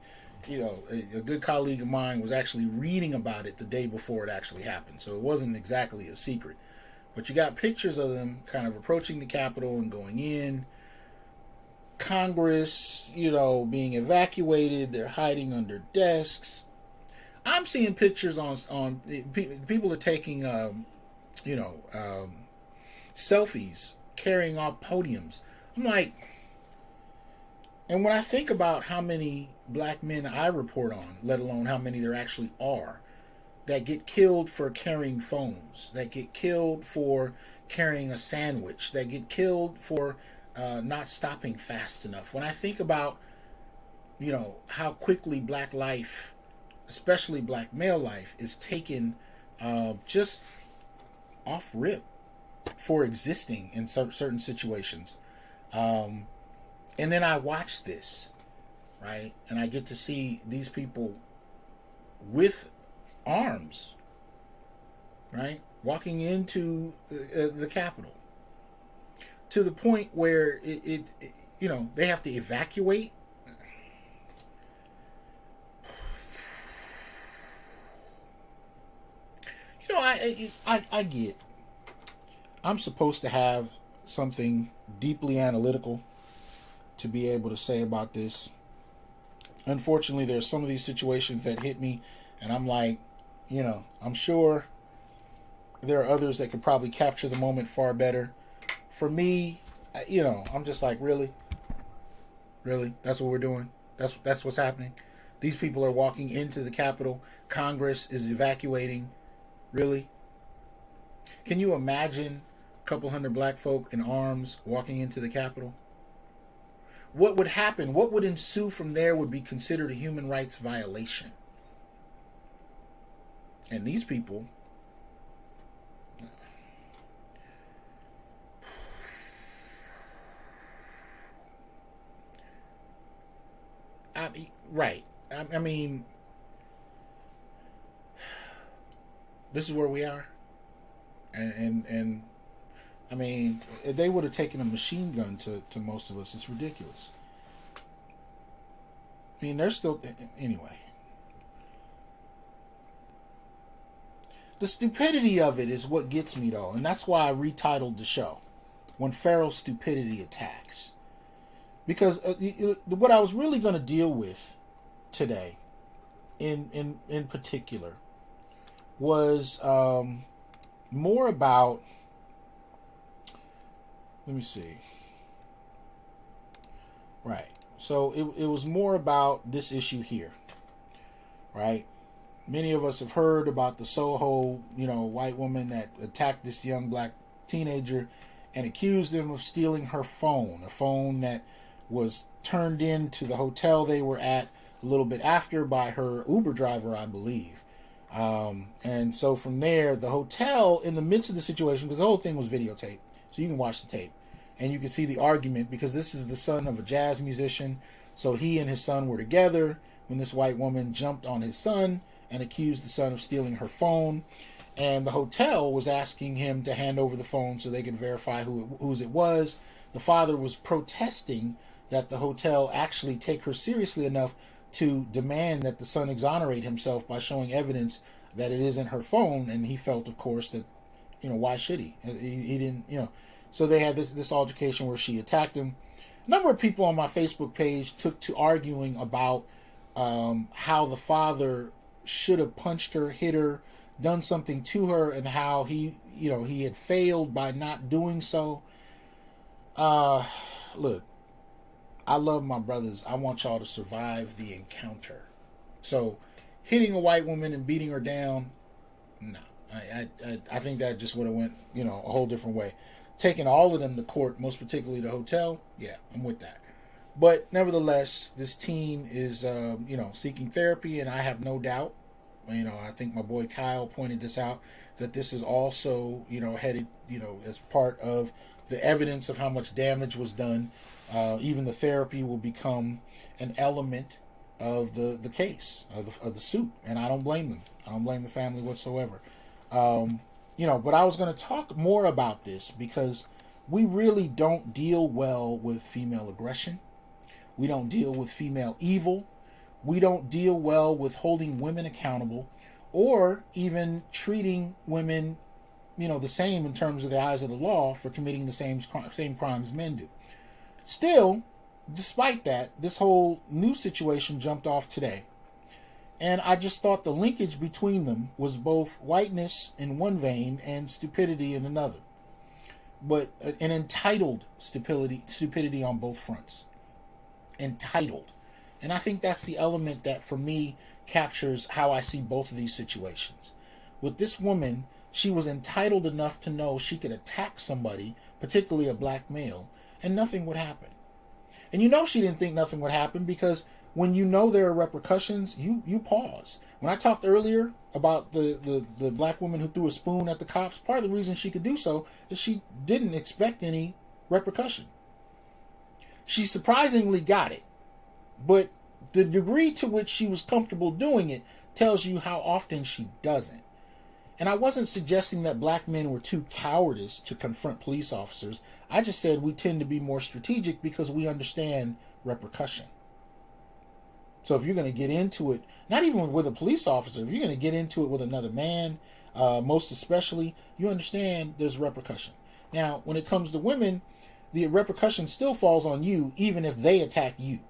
Speaker 1: a good colleague of mine was actually reading about it the day before it actually happened. So it wasn't exactly a secret. But you got pictures of them kind of approaching the Capitol and going in. Congress, being evacuated. They're hiding under desks. I'm seeing pictures on people are taking, selfies, carrying off podiums. I'm like, and when I think about how many black men I report on, let alone how many there actually are, that get killed for carrying phones, that get killed for carrying a sandwich, that get killed for not stopping fast enough. When I think about, how quickly black life, especially black male life, is taken just off rip for existing in certain situations. And then I watch this, right? And I get to see these people with arms, right? Walking into the Capitol. To the point where they have to evacuate. I get. I'm supposed to have something deeply analytical to be able to say about this. Unfortunately, there's some of these situations that hit me, and I'm like, I'm sure there are others that could probably capture the moment far better. For me, I'm just like, really? That's what we're doing? That's what's happening? These people are walking into the Capitol. Congress is evacuating. Really? Can you imagine a couple hundred black folk in arms walking into the Capitol? What would happen? What would ensue from there would be considered a human rights violation. And these people, right. I mean, this is where we are. And I mean, if they would have taken a machine gun to most of us, it's ridiculous. I mean, they're still... Anyway. The stupidity of it is what gets me, though. And that's why I retitled the show, When Pharaoh's Stupidity Attacks. Because what I was really going to deal with today, in particular, was more about... Let me see. Right. So it was more about this issue here. Right. Many of us have heard about the Soho, white woman that attacked this young black teenager and accused him of stealing her phone. A phone that was turned in to the hotel they were at a little bit after by her Uber driver, I believe. And so from there, the hotel, in the midst of the situation, because the whole thing was videotaped, so you can watch the tape, and you can see the argument, because this is the son of a jazz musician. So he and his son were together when this white woman jumped on his son and accused the son of stealing her phone. And the hotel was asking him to hand over the phone so they could verify whose it was. The father was protesting that the hotel actually take her seriously enough to demand that the son exonerate himself by showing evidence that it isn't her phone. And he felt, of course, that, why should he? He didn't, So they had this altercation where she attacked him. A number of people on my Facebook page took to arguing about how the father should have punched her, hit her, done something to her, and how he had failed by not doing so. Look, I love my brothers. I want y'all to survive the encounter. So hitting a white woman and beating her down, no. I think that just would have went, a whole different way. Taking all of them to court, most particularly the hotel, yeah, I'm with that. But nevertheless, this teen is, seeking therapy, and I have no doubt, I think my boy Kyle pointed this out, that this is also, headed, as part of the evidence of how much damage was done. Even the therapy will become an element of the case, of the suit, and I don't blame them. I don't blame the family whatsoever. But I was going to talk more about this because we really don't deal well with female aggression. We don't deal with female evil. We don't deal well with holding women accountable or even treating women, the same in terms of the eyes of the law for committing the same crimes men do. Still, despite that, this whole new situation jumped off today. And I just thought the linkage between them was both whiteness in one vein and stupidity in another. But an entitled stupidity on both fronts. Entitled. And I think that's the element that, for me, captures how I see both of these situations. With this woman, she was entitled enough to know she could attack somebody, particularly a black male, and nothing would happen. And she didn't think nothing would happen because when there are repercussions, you pause. When I talked earlier about the black woman who threw a spoon at the cops, part of the reason she could do so is she didn't expect any repercussion. She surprisingly got it. But the degree to which she was comfortable doing it tells you how often she doesn't. And I wasn't suggesting that black men were too cowardice to confront police officers. I just said we tend to be more strategic because we understand repercussion. So if you're going to get into it, not even with a police officer, if you're going to get into it with another man, most especially, you understand there's repercussion. Now, when it comes to women, the repercussion still falls on you, even if they attack you.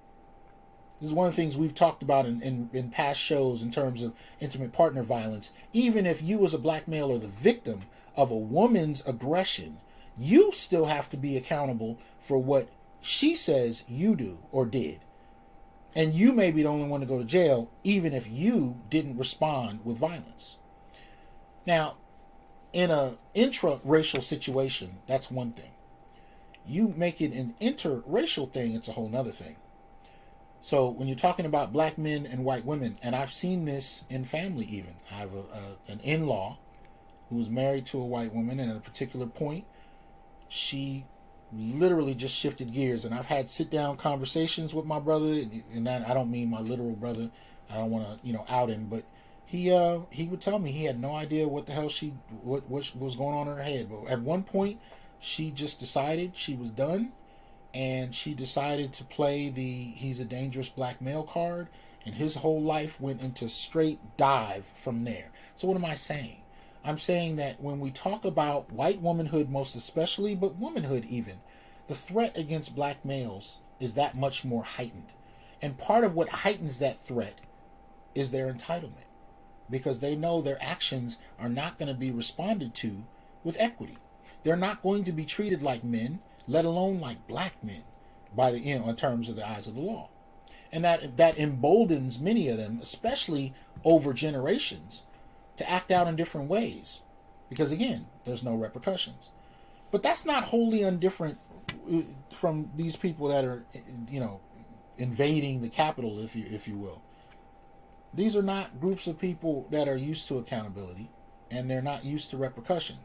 Speaker 1: This is one of the things we've talked about in past shows in terms of intimate partner violence. Even if you as a black male are the victim of a woman's aggression, you still have to be accountable for what she says you do or did. And you may be the only one to go to jail, even if you didn't respond with violence. Now, in an intra-racial situation, that's one thing. You make it an interracial thing, it's a whole nother thing. So when you're talking about black men and white women, and I've seen this in family even. I have an in-law who was married to a white woman, and at a particular point, she literally just shifted gears. And I've had sit-down conversations with my brother, and I don't mean my literal brother. I don't want to, out him, but he would tell me he had no idea what the hell what was going on in her head. But at one point, she just decided she was done. And she decided to play the he's a dangerous black male card. And his whole life went into straight dive from there. So what am I saying? I'm saying that when we talk about white womanhood most especially, but womanhood even, the threat against black males is that much more heightened. And part of what heightens that threat is their entitlement. Because they know their actions are not going to be responded to with equity. They're not going to be treated like men, let alone like black men, in terms of the eyes of the law. And that emboldens many of them, especially over generations, to act out in different ways. Because again, there's no repercussions. But that's not wholly undifferent from these people that are, invading the Capitol, if you will. These are not groups of people that are used to accountability, and they're not used to repercussion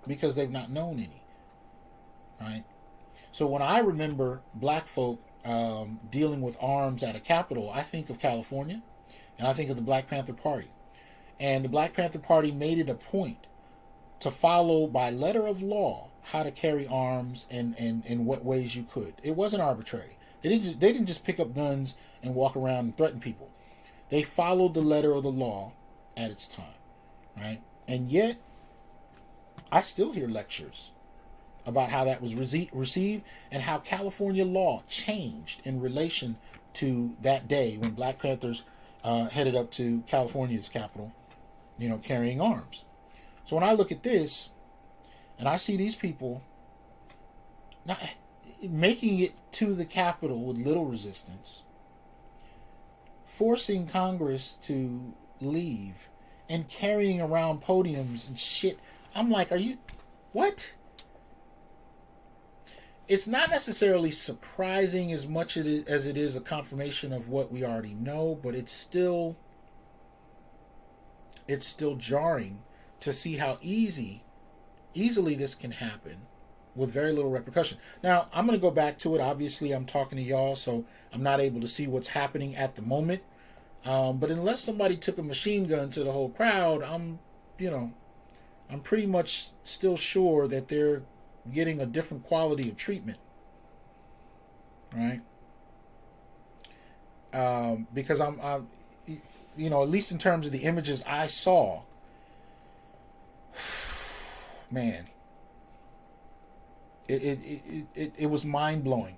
Speaker 1: because they've not known any. Right? So when I remember black folk dealing with arms at a Capitol, I think of California, and I think of the Black Panther Party. And the Black Panther Party made it a point to follow by letter of law how to carry arms and in what ways you could. It wasn't arbitrary. They didn't just pick up guns and walk around and threaten people. They followed the letter of the law at its time. Right? And yet, I still hear lectures about how that was received and how California law changed in relation to that day when Black Panthers headed up to California's capital, carrying arms. So when I look at this and I see these people not making it to the Capitol with little resistance, forcing Congress to leave and carrying around podiums and shit, I'm like, what? It's not necessarily surprising as much as it is a confirmation of what we already know, but it's still jarring to see how easily this can happen with very little repercussion. Now, I'm going to go back to it. Obviously, I'm talking to y'all, so I'm not able to see what's happening at the moment. But unless somebody took a machine gun to the whole crowd, I'm pretty much still sure that they're getting a different quality of treatment, right? Because I'm, you know, at least in terms of the images I saw, man, it was mind blowing.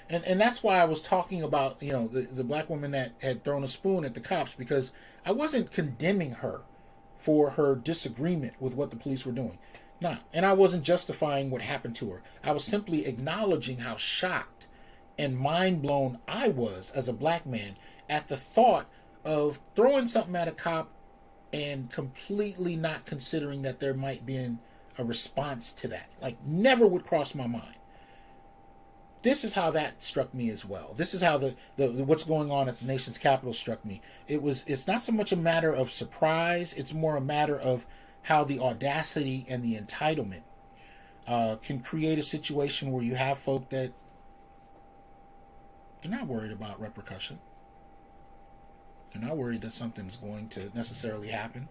Speaker 1: And that's why I was talking about, you know, the black woman that had thrown a spoon at the cops, because I wasn't condemning her for her disagreement with what the police were doing. Nah. And I wasn't justifying what happened to her. I was simply acknowledging how shocked and mind blown I was as a black man at the thought of throwing something at a cop and completely not considering that there might be a response to that. Like, never would cross my mind. This is how that struck me as well. This is how the what's going on at the nation's capital struck me. It's not so much a matter of surprise. It's more a matter of how the audacity and the entitlement can create a situation where you have folk that they're not worried about repercussion. They're not worried that something's going to necessarily happen.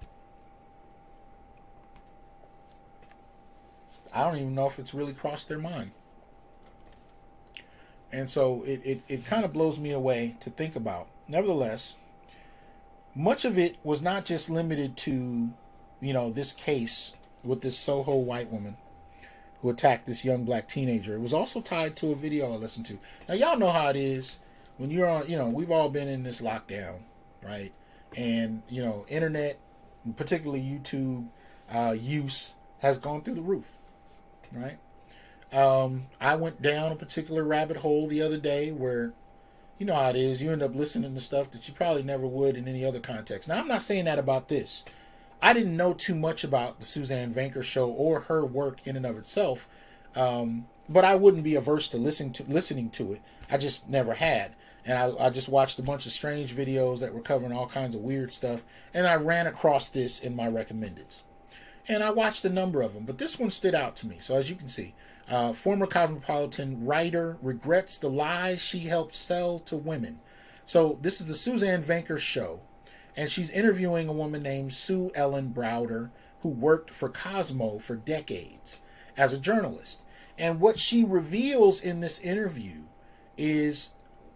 Speaker 1: I don't even know if it's really crossed their mind. And so it kind of blows me away to think about. Nevertheless, much of it was not just limited to, you know, this case with this Soho white woman who attacked this young black teenager. It was also tied to a video I listened to. Now, y'all know how it is when you're on, you know, we've all been in this lockdown, right? And, you know, internet, particularly YouTube use has gone through the roof, right? I went down a particular rabbit hole the other day where, you know how it is, you end up listening to stuff that you probably never would in any other context. Now, I'm not saying that about this. I didn't know too much about the Suzanne Venker show or her work in and of itself, but I wouldn't be averse to listening to it. I just never had. And I just watched a bunch of strange videos that were covering all kinds of weird stuff, and I ran across this in my recommendeds. And I watched a number of them, but this one stood out to me. So as you can see, former Cosmopolitan writer regrets the lies she helped sell to women. So this is the Suzanne Venker show, and she's interviewing a woman named Sue Ellen Browder, who worked for Cosmo for decades as a journalist. And what she reveals in this interview is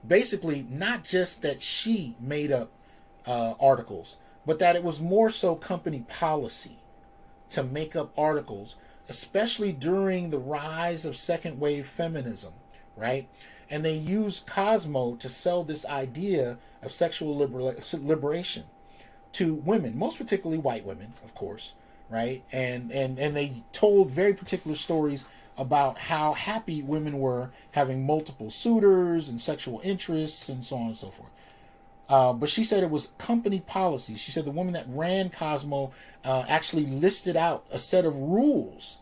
Speaker 1: basically not just that she made up articles, but that it was more so company policy to make up articles, especially during the rise of second wave feminism, right? And they used Cosmo to sell this idea of sexual liberation to women, most particularly white women, of course, right? And they told very particular stories about how happy women were having multiple suitors and sexual interests and so on and so forth. But she said it was company policy. She said the woman that ran Cosmo actually listed out a set of rules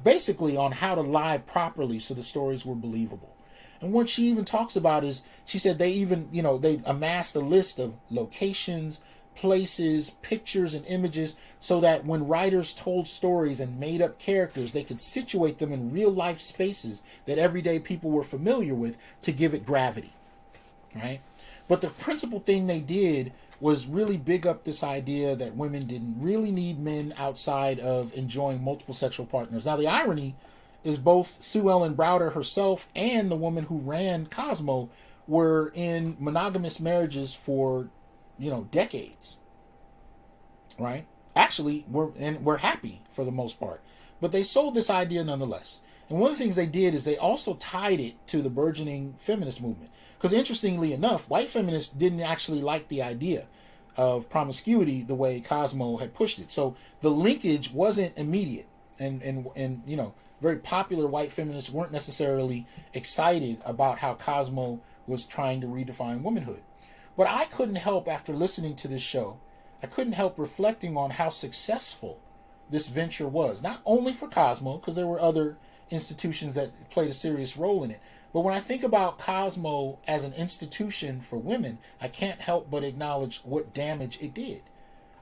Speaker 1: basically on how to lie properly so the stories were believable. And what she even talks about is, she said they even, you know, they amassed a list of locations, places, pictures, and images so that when writers told stories and made up characters, they could situate them in real life spaces that everyday people were familiar with to give it gravity, right? But the principal thing they did was really big up this idea that women didn't really need men outside of enjoying multiple sexual partners. Now, the irony is both Sue Ellen Browder herself and the woman who ran Cosmo were in monogamous marriages for, you know, decades, right? Actually, we're happy for the most part. But they sold this idea nonetheless. And one of the things they did is they also tied it to the burgeoning feminist movement. Because interestingly enough, white feminists didn't actually like the idea of promiscuity the way Cosmo had pushed it. So the linkage wasn't immediate. And you know, very popular white feminists weren't necessarily excited about how Cosmo was trying to redefine womanhood. But I couldn't help, after listening to this show, I couldn't help reflecting on how successful this venture was. Not only for Cosmo, because there were other institutions that played a serious role in it. But when I think about Cosmo as an institution for women, I can't help but acknowledge what damage it did.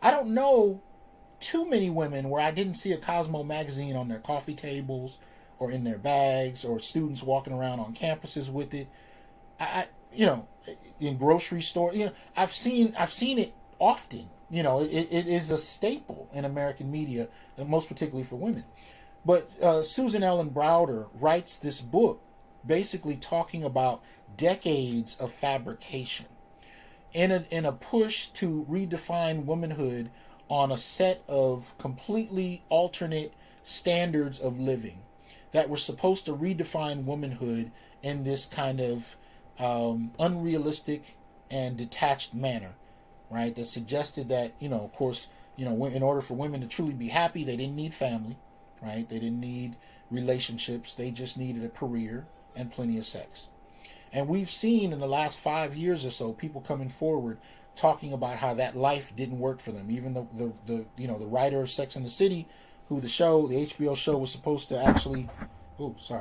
Speaker 1: I don't know too many women where I didn't see a Cosmo magazine on their coffee tables or in their bags, or students walking around on campuses with it. I you know, in grocery stores, you know, I've seen it often, it is a staple in American media, and most particularly for women. But Susan Ellen Browder writes this book basically talking about decades of fabrication in a push to redefine womanhood on a set of completely alternate standards of living that were supposed to redefine womanhood in this kind of unrealistic and detached manner, right? That suggested that, of course, in order for women to truly be happy, they didn't need family, right? They didn't need relationships. They just needed a career and plenty of sex. And we've seen in the last 5 years or so people coming forward talking about how that life didn't work for them. Even the writer of Sex and the City, who the HBO show was supposed to actually, was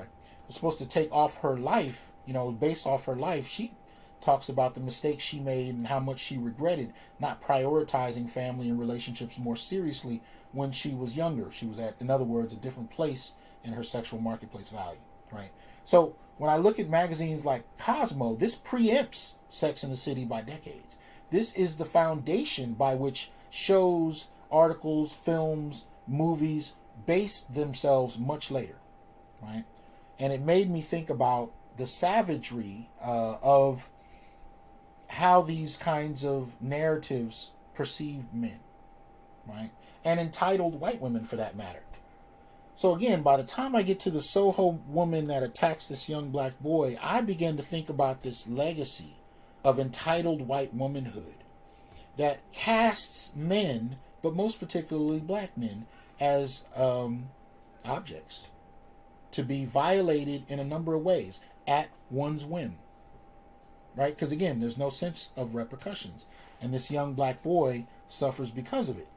Speaker 1: supposed to take off her life, based off her life, she talks about the mistakes she made and how much she regretted not prioritizing family and relationships more seriously when she was younger. She was at, in other words, a different place in her sexual marketplace value, right? So when I look at magazines like Cosmo, this preempts Sex and the City by decades. This is the foundation by which shows, articles, films, movies base themselves much later, right? And it made me think about the savagery of how these kinds of narratives perceive men, right? And entitled white women, for that matter. So again, by the time I get to the Soho woman that attacks this young black boy, I began to think about this legacy of entitled white womanhood that casts men, but most particularly black men, as objects to be violated in a number of ways at one's whim, right? Because again, there's no sense of repercussions, and this young black boy suffers because of it.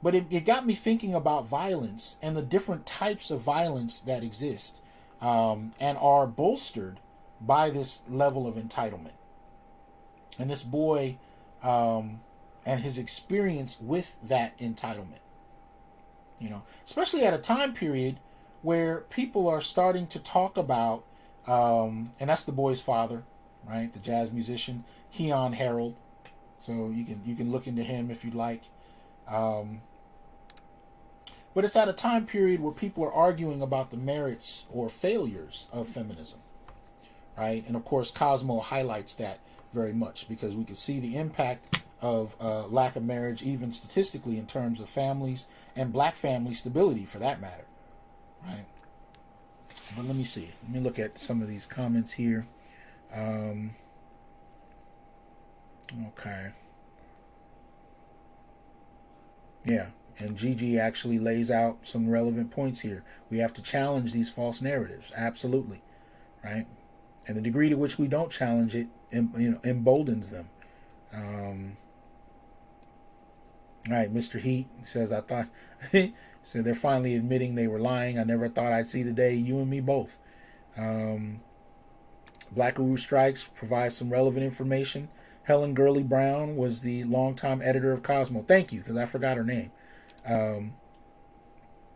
Speaker 1: But it got me thinking about violence and the different types of violence that exist and are bolstered by this level of entitlement. And this boy and his experience with that entitlement. Especially at a time period where people are starting to talk about, and that's the boy's father, right? The jazz musician, Keon Harold. So you can look into him if you'd like. But it's at a time period where people are arguing about the merits or failures of feminism, right? And of course, Cosmo highlights that very much because we can see the impact of lack of marriage, even statistically, in terms of families and black family stability, for that matter, right? But let me see. Let me look at some of these comments here. Okay. Yeah. And Gigi actually lays out some relevant points here. We have to challenge these false narratives. Absolutely. Right? And the degree to which we don't challenge it, emboldens them. All right, Mr. Heat says, I thought, so they're finally admitting they were lying. I never thought I'd see the day, you and me both. Black Guru Strikes provides some relevant information. Helen Gurley Brown was the longtime editor of Cosmo. Thank you, because I forgot her name.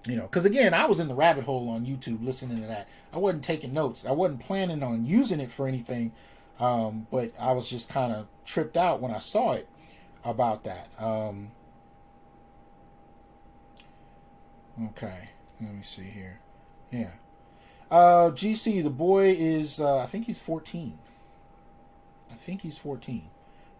Speaker 1: Because again, I was in the rabbit hole on YouTube listening to that. I wasn't taking notes. I wasn't planning on using it for anything. But I was just kind of tripped out when I saw it about that. Okay, let me see here. Yeah. GC, the boy is, I think he's 14.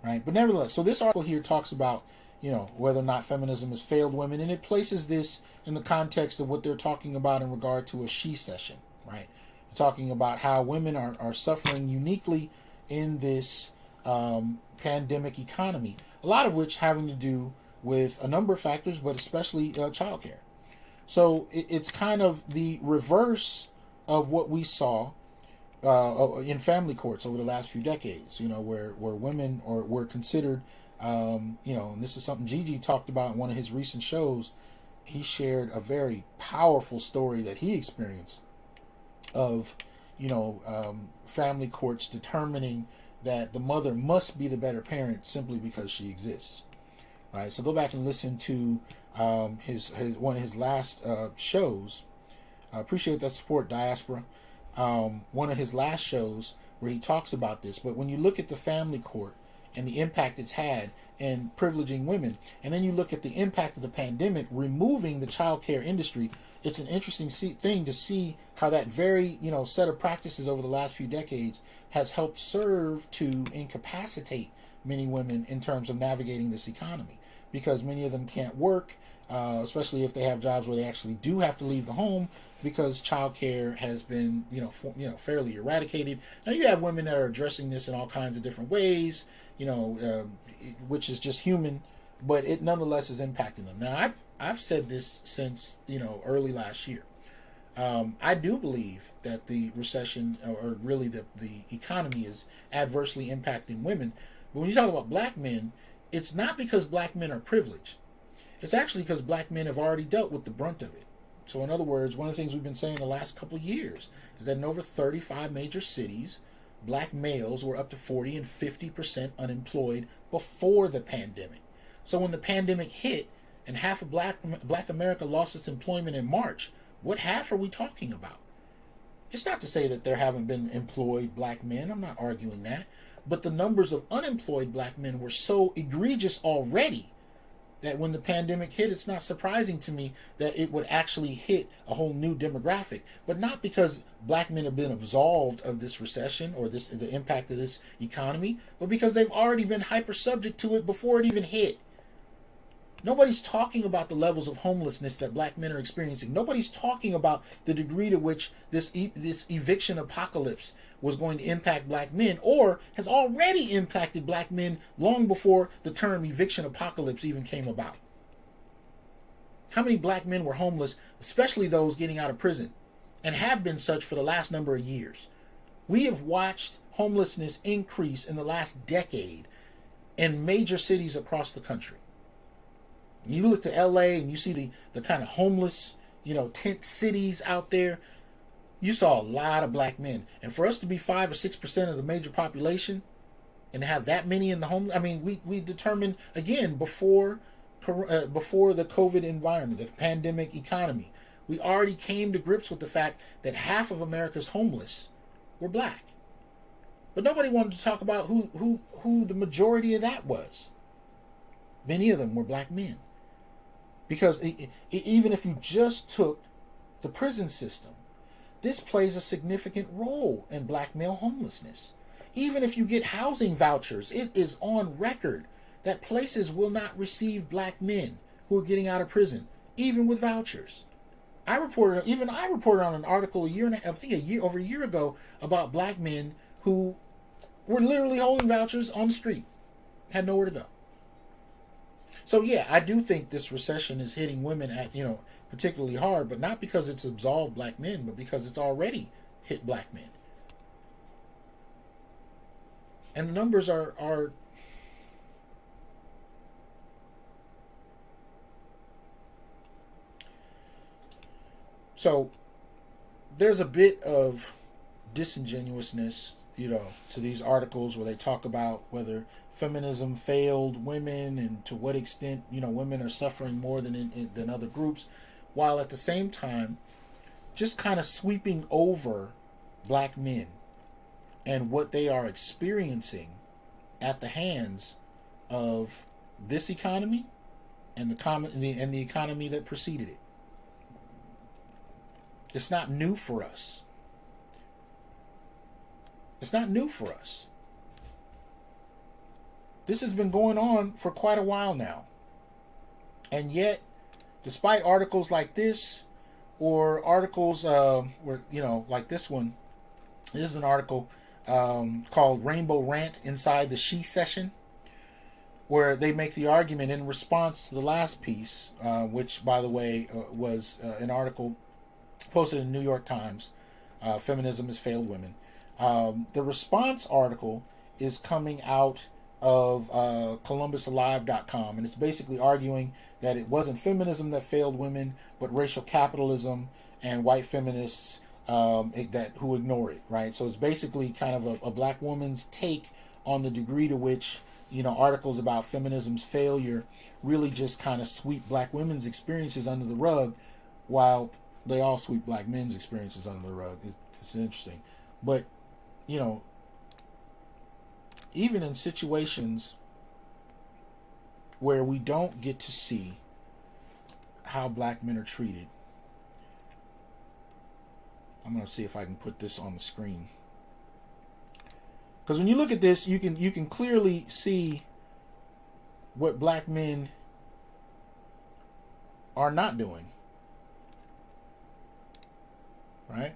Speaker 1: Right? But nevertheless, so this article here talks about, whether or not feminism has failed women, and it places this in the context of what they're talking about in regard to a she session, right? Talking about how women are suffering uniquely in this pandemic economy, a lot of which having to do with a number of factors, but especially childcare. So it's kind of the reverse of what we saw in family courts over the last few decades, where women were considered, and this is something Gigi talked about in one of his recent shows. He shared a very powerful story that he experienced of, family courts determining that the mother must be the better parent simply because she exists. Right. So go back and listen to his one of his last shows. I appreciate that support, Diaspora. One of his last shows where he talks about this. But when you look at the family court and the impact it's had in privileging women. And then you look at the impact of the pandemic, removing the child care industry. It's an interesting thing to see how that very, set of practices over the last few decades has helped serve to incapacitate many women in terms of navigating this economy, because many of them can't work, especially if they have jobs where they actually do have to leave the home, because childcare has been, fairly eradicated. Now you have women that are addressing this in all kinds of different ways, which is just human, but it nonetheless is impacting them. Now I've said this since early last year. I do believe that the recession, or really the economy, is adversely impacting women. But when you talk about black men, it's not because black men are privileged. It's actually because black men have already dealt with the brunt of it. So in other words, one of the things we've been saying the last couple of years is that in over 35 major cities, black males were up to 40 and 50% unemployed before the pandemic. So when the pandemic hit and half of black America lost its employment in March, what half are we talking about? It's not to say that there haven't been employed black men. I'm not arguing that. But the numbers of unemployed black men were so egregious already that when the pandemic hit, it's not surprising to me that it would actually hit a whole new demographic. But not because black men have been absolved of this recession or the impact of this economy, but because they've already been hyper subject to it before it even hit. Nobody's talking about the levels of homelessness that black men are experiencing. Nobody's talking about the degree to which this eviction apocalypse was going to impact black men, or has already impacted black men long before the term eviction apocalypse even came about. How many black men were homeless, especially those getting out of prison, and have been such for the last number of years? We have watched homelessness increase in the last decade in major cities across the country. You look to LA and you see the kind of homeless, tent cities out there. You saw a lot of black men. And for us to be 5 or 6% of the major population and to have that many in the home, we determined, again, before the COVID environment, the pandemic economy, we already came to grips with the fact that half of America's homeless were black. But nobody wanted to talk about who the majority of that was. Many of them were black men. Because even if you just took the prison system, this plays a significant role in black male homelessness. Even if you get housing vouchers, it is on record that places will not receive black men who are getting out of prison, even with vouchers. I reported on an article over a year ago about black men who were literally holding vouchers on the street, had nowhere to go. So yeah, I do think this recession is hitting women at, particularly hard, but not because it's absolved black men, but because it's already hit black men. And the numbers are so there's a bit of disingenuousness, to these articles where they talk about whether feminism failed women and to what extent, women are suffering more than other groups, while at the same time just kind of sweeping over black men and what they are experiencing at the hands of this economy and the economy that preceded it. It's not new for us. It's not new for us. This has been going on for quite a while now. And yet, despite articles like this, or articles like this one, this is an article called Rainbow Rant Inside the She Session, where they make the argument in response to the last piece, which, by the way, was an article posted in the New York Times, Feminism Has Failed Women. The response article is coming out of ColumbusAlive.com, and it's basically arguing that it wasn't feminism that failed women, but racial capitalism and white feminists who ignore it, right? So it's basically kind of a black woman's take on the degree to which, articles about feminism's failure really just kind of sweep black women's experiences under the rug, while they all sweep black men's experiences under the rug. It's interesting. But, even in situations where we don't get to see how black men are treated. I'm going to see if I can put this on the screen. Because when you look at this, you can clearly see what black men are not doing. Right?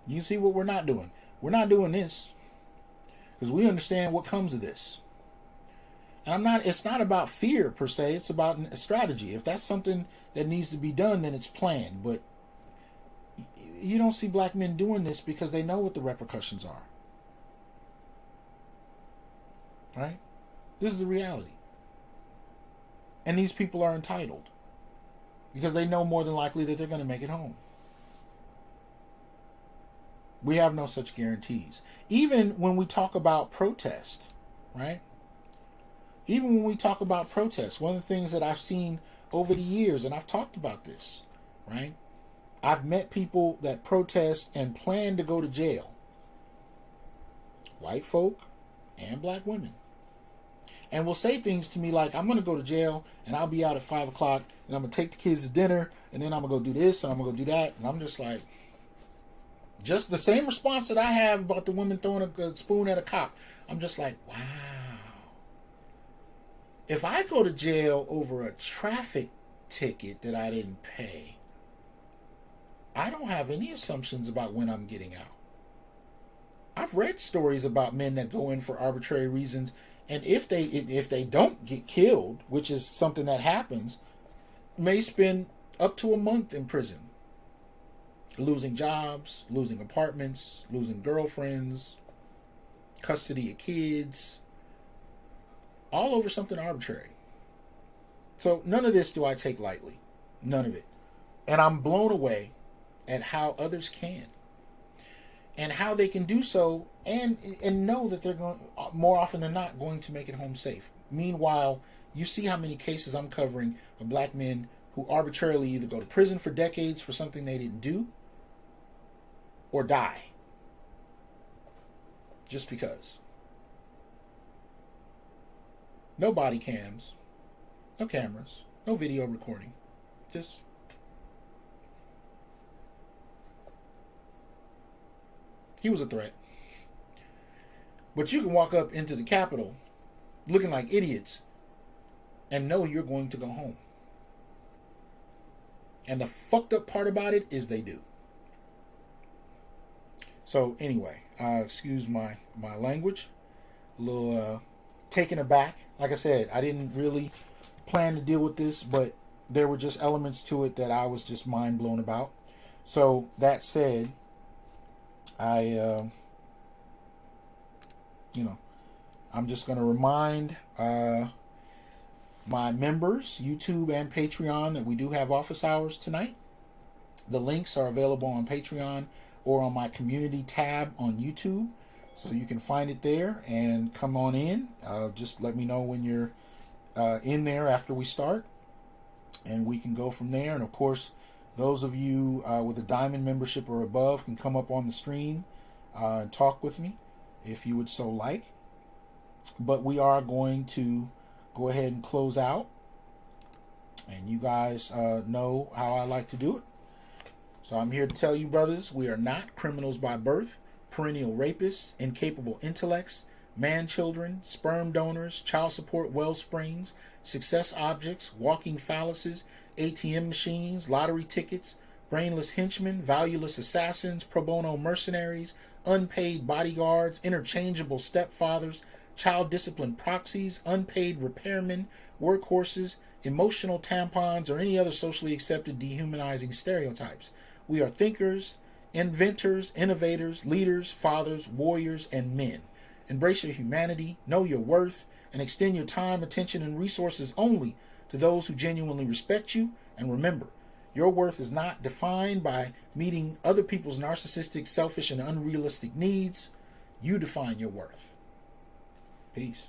Speaker 1: You can see what we're not doing. We're not doing this because we understand what comes of this. And it's not about fear per se, it's about a strategy. If that's something that needs to be done, then it's planned. But you don't see black men doing this because they know what the repercussions are. Right? This is the reality. And these people are entitled because they know more than likely that they're going to make it home. We have no such guarantees. Even when we talk about protest, right? Even when we talk about protest, one of the things that I've seen over the years, and I've talked about this, right? I've met people that protest and plan to go to jail. White folk and black women. And will say things to me like, I'm going to go to jail and I'll be out at 5 o'clock and I'm going to take the kids to dinner and then I'm going to go do this and I'm going to go do that. And I'm just like, just the same response that I have about the woman throwing a spoon at a cop. I'm just like, wow. If I go to jail over a traffic ticket that I didn't pay, I don't have any assumptions about when I'm getting out. I've read stories about men that go in for arbitrary reasons, and if they don't get killed, which is something that happens, may spend up to a month in prison. Losing jobs, losing apartments, losing girlfriends, custody of kids, all over something arbitrary. So none of this do I take lightly. None of it. And I'm blown away at how others can. And how they can do so and know that they're going, more often than not, going to make it home safe. Meanwhile, you see how many cases I'm covering of black men who arbitrarily either go to prison for decades for something they didn't do or die. Just because. No body cams, no cameras, no video recording. Just he was a threat. But you can walk up into the Capitol looking like idiots and know you're going to go home. And the fucked up part about it is they do. So anyway, excuse my language. A little taken aback. Like I said, I didn't really plan to deal with this, but there were just elements to it that I was just mind blown about. So that said, I'm just going to remind my members, YouTube and Patreon, that we do have office hours tonight. The links are available on Patreon or on my community tab on YouTube. So you can find it there and come on in. Just let me know when you're in there after we start. And we can go from there. And of course, those of you with a diamond membership or above can come up on the stream and talk with me if you would so like. But we are going to go ahead and close out. And you guys know how I like to do it. So I'm here to tell you, brothers, we are not criminals by birth, perennial rapists, incapable intellects, man-children, sperm donors, child support wellsprings, success objects, walking phalluses, ATM machines, lottery tickets, brainless henchmen, valueless assassins, pro bono mercenaries, unpaid bodyguards, interchangeable stepfathers, child discipline proxies, unpaid repairmen, workhorses, emotional tampons, or any other socially accepted dehumanizing stereotypes. We are thinkers, inventors, innovators, leaders, fathers, warriors, and men. Embrace your humanity, know your worth, and extend your time, attention, and resources only to those who genuinely respect you. And remember, your worth is not defined by meeting other people's narcissistic, selfish, and unrealistic needs. You define your worth. Peace.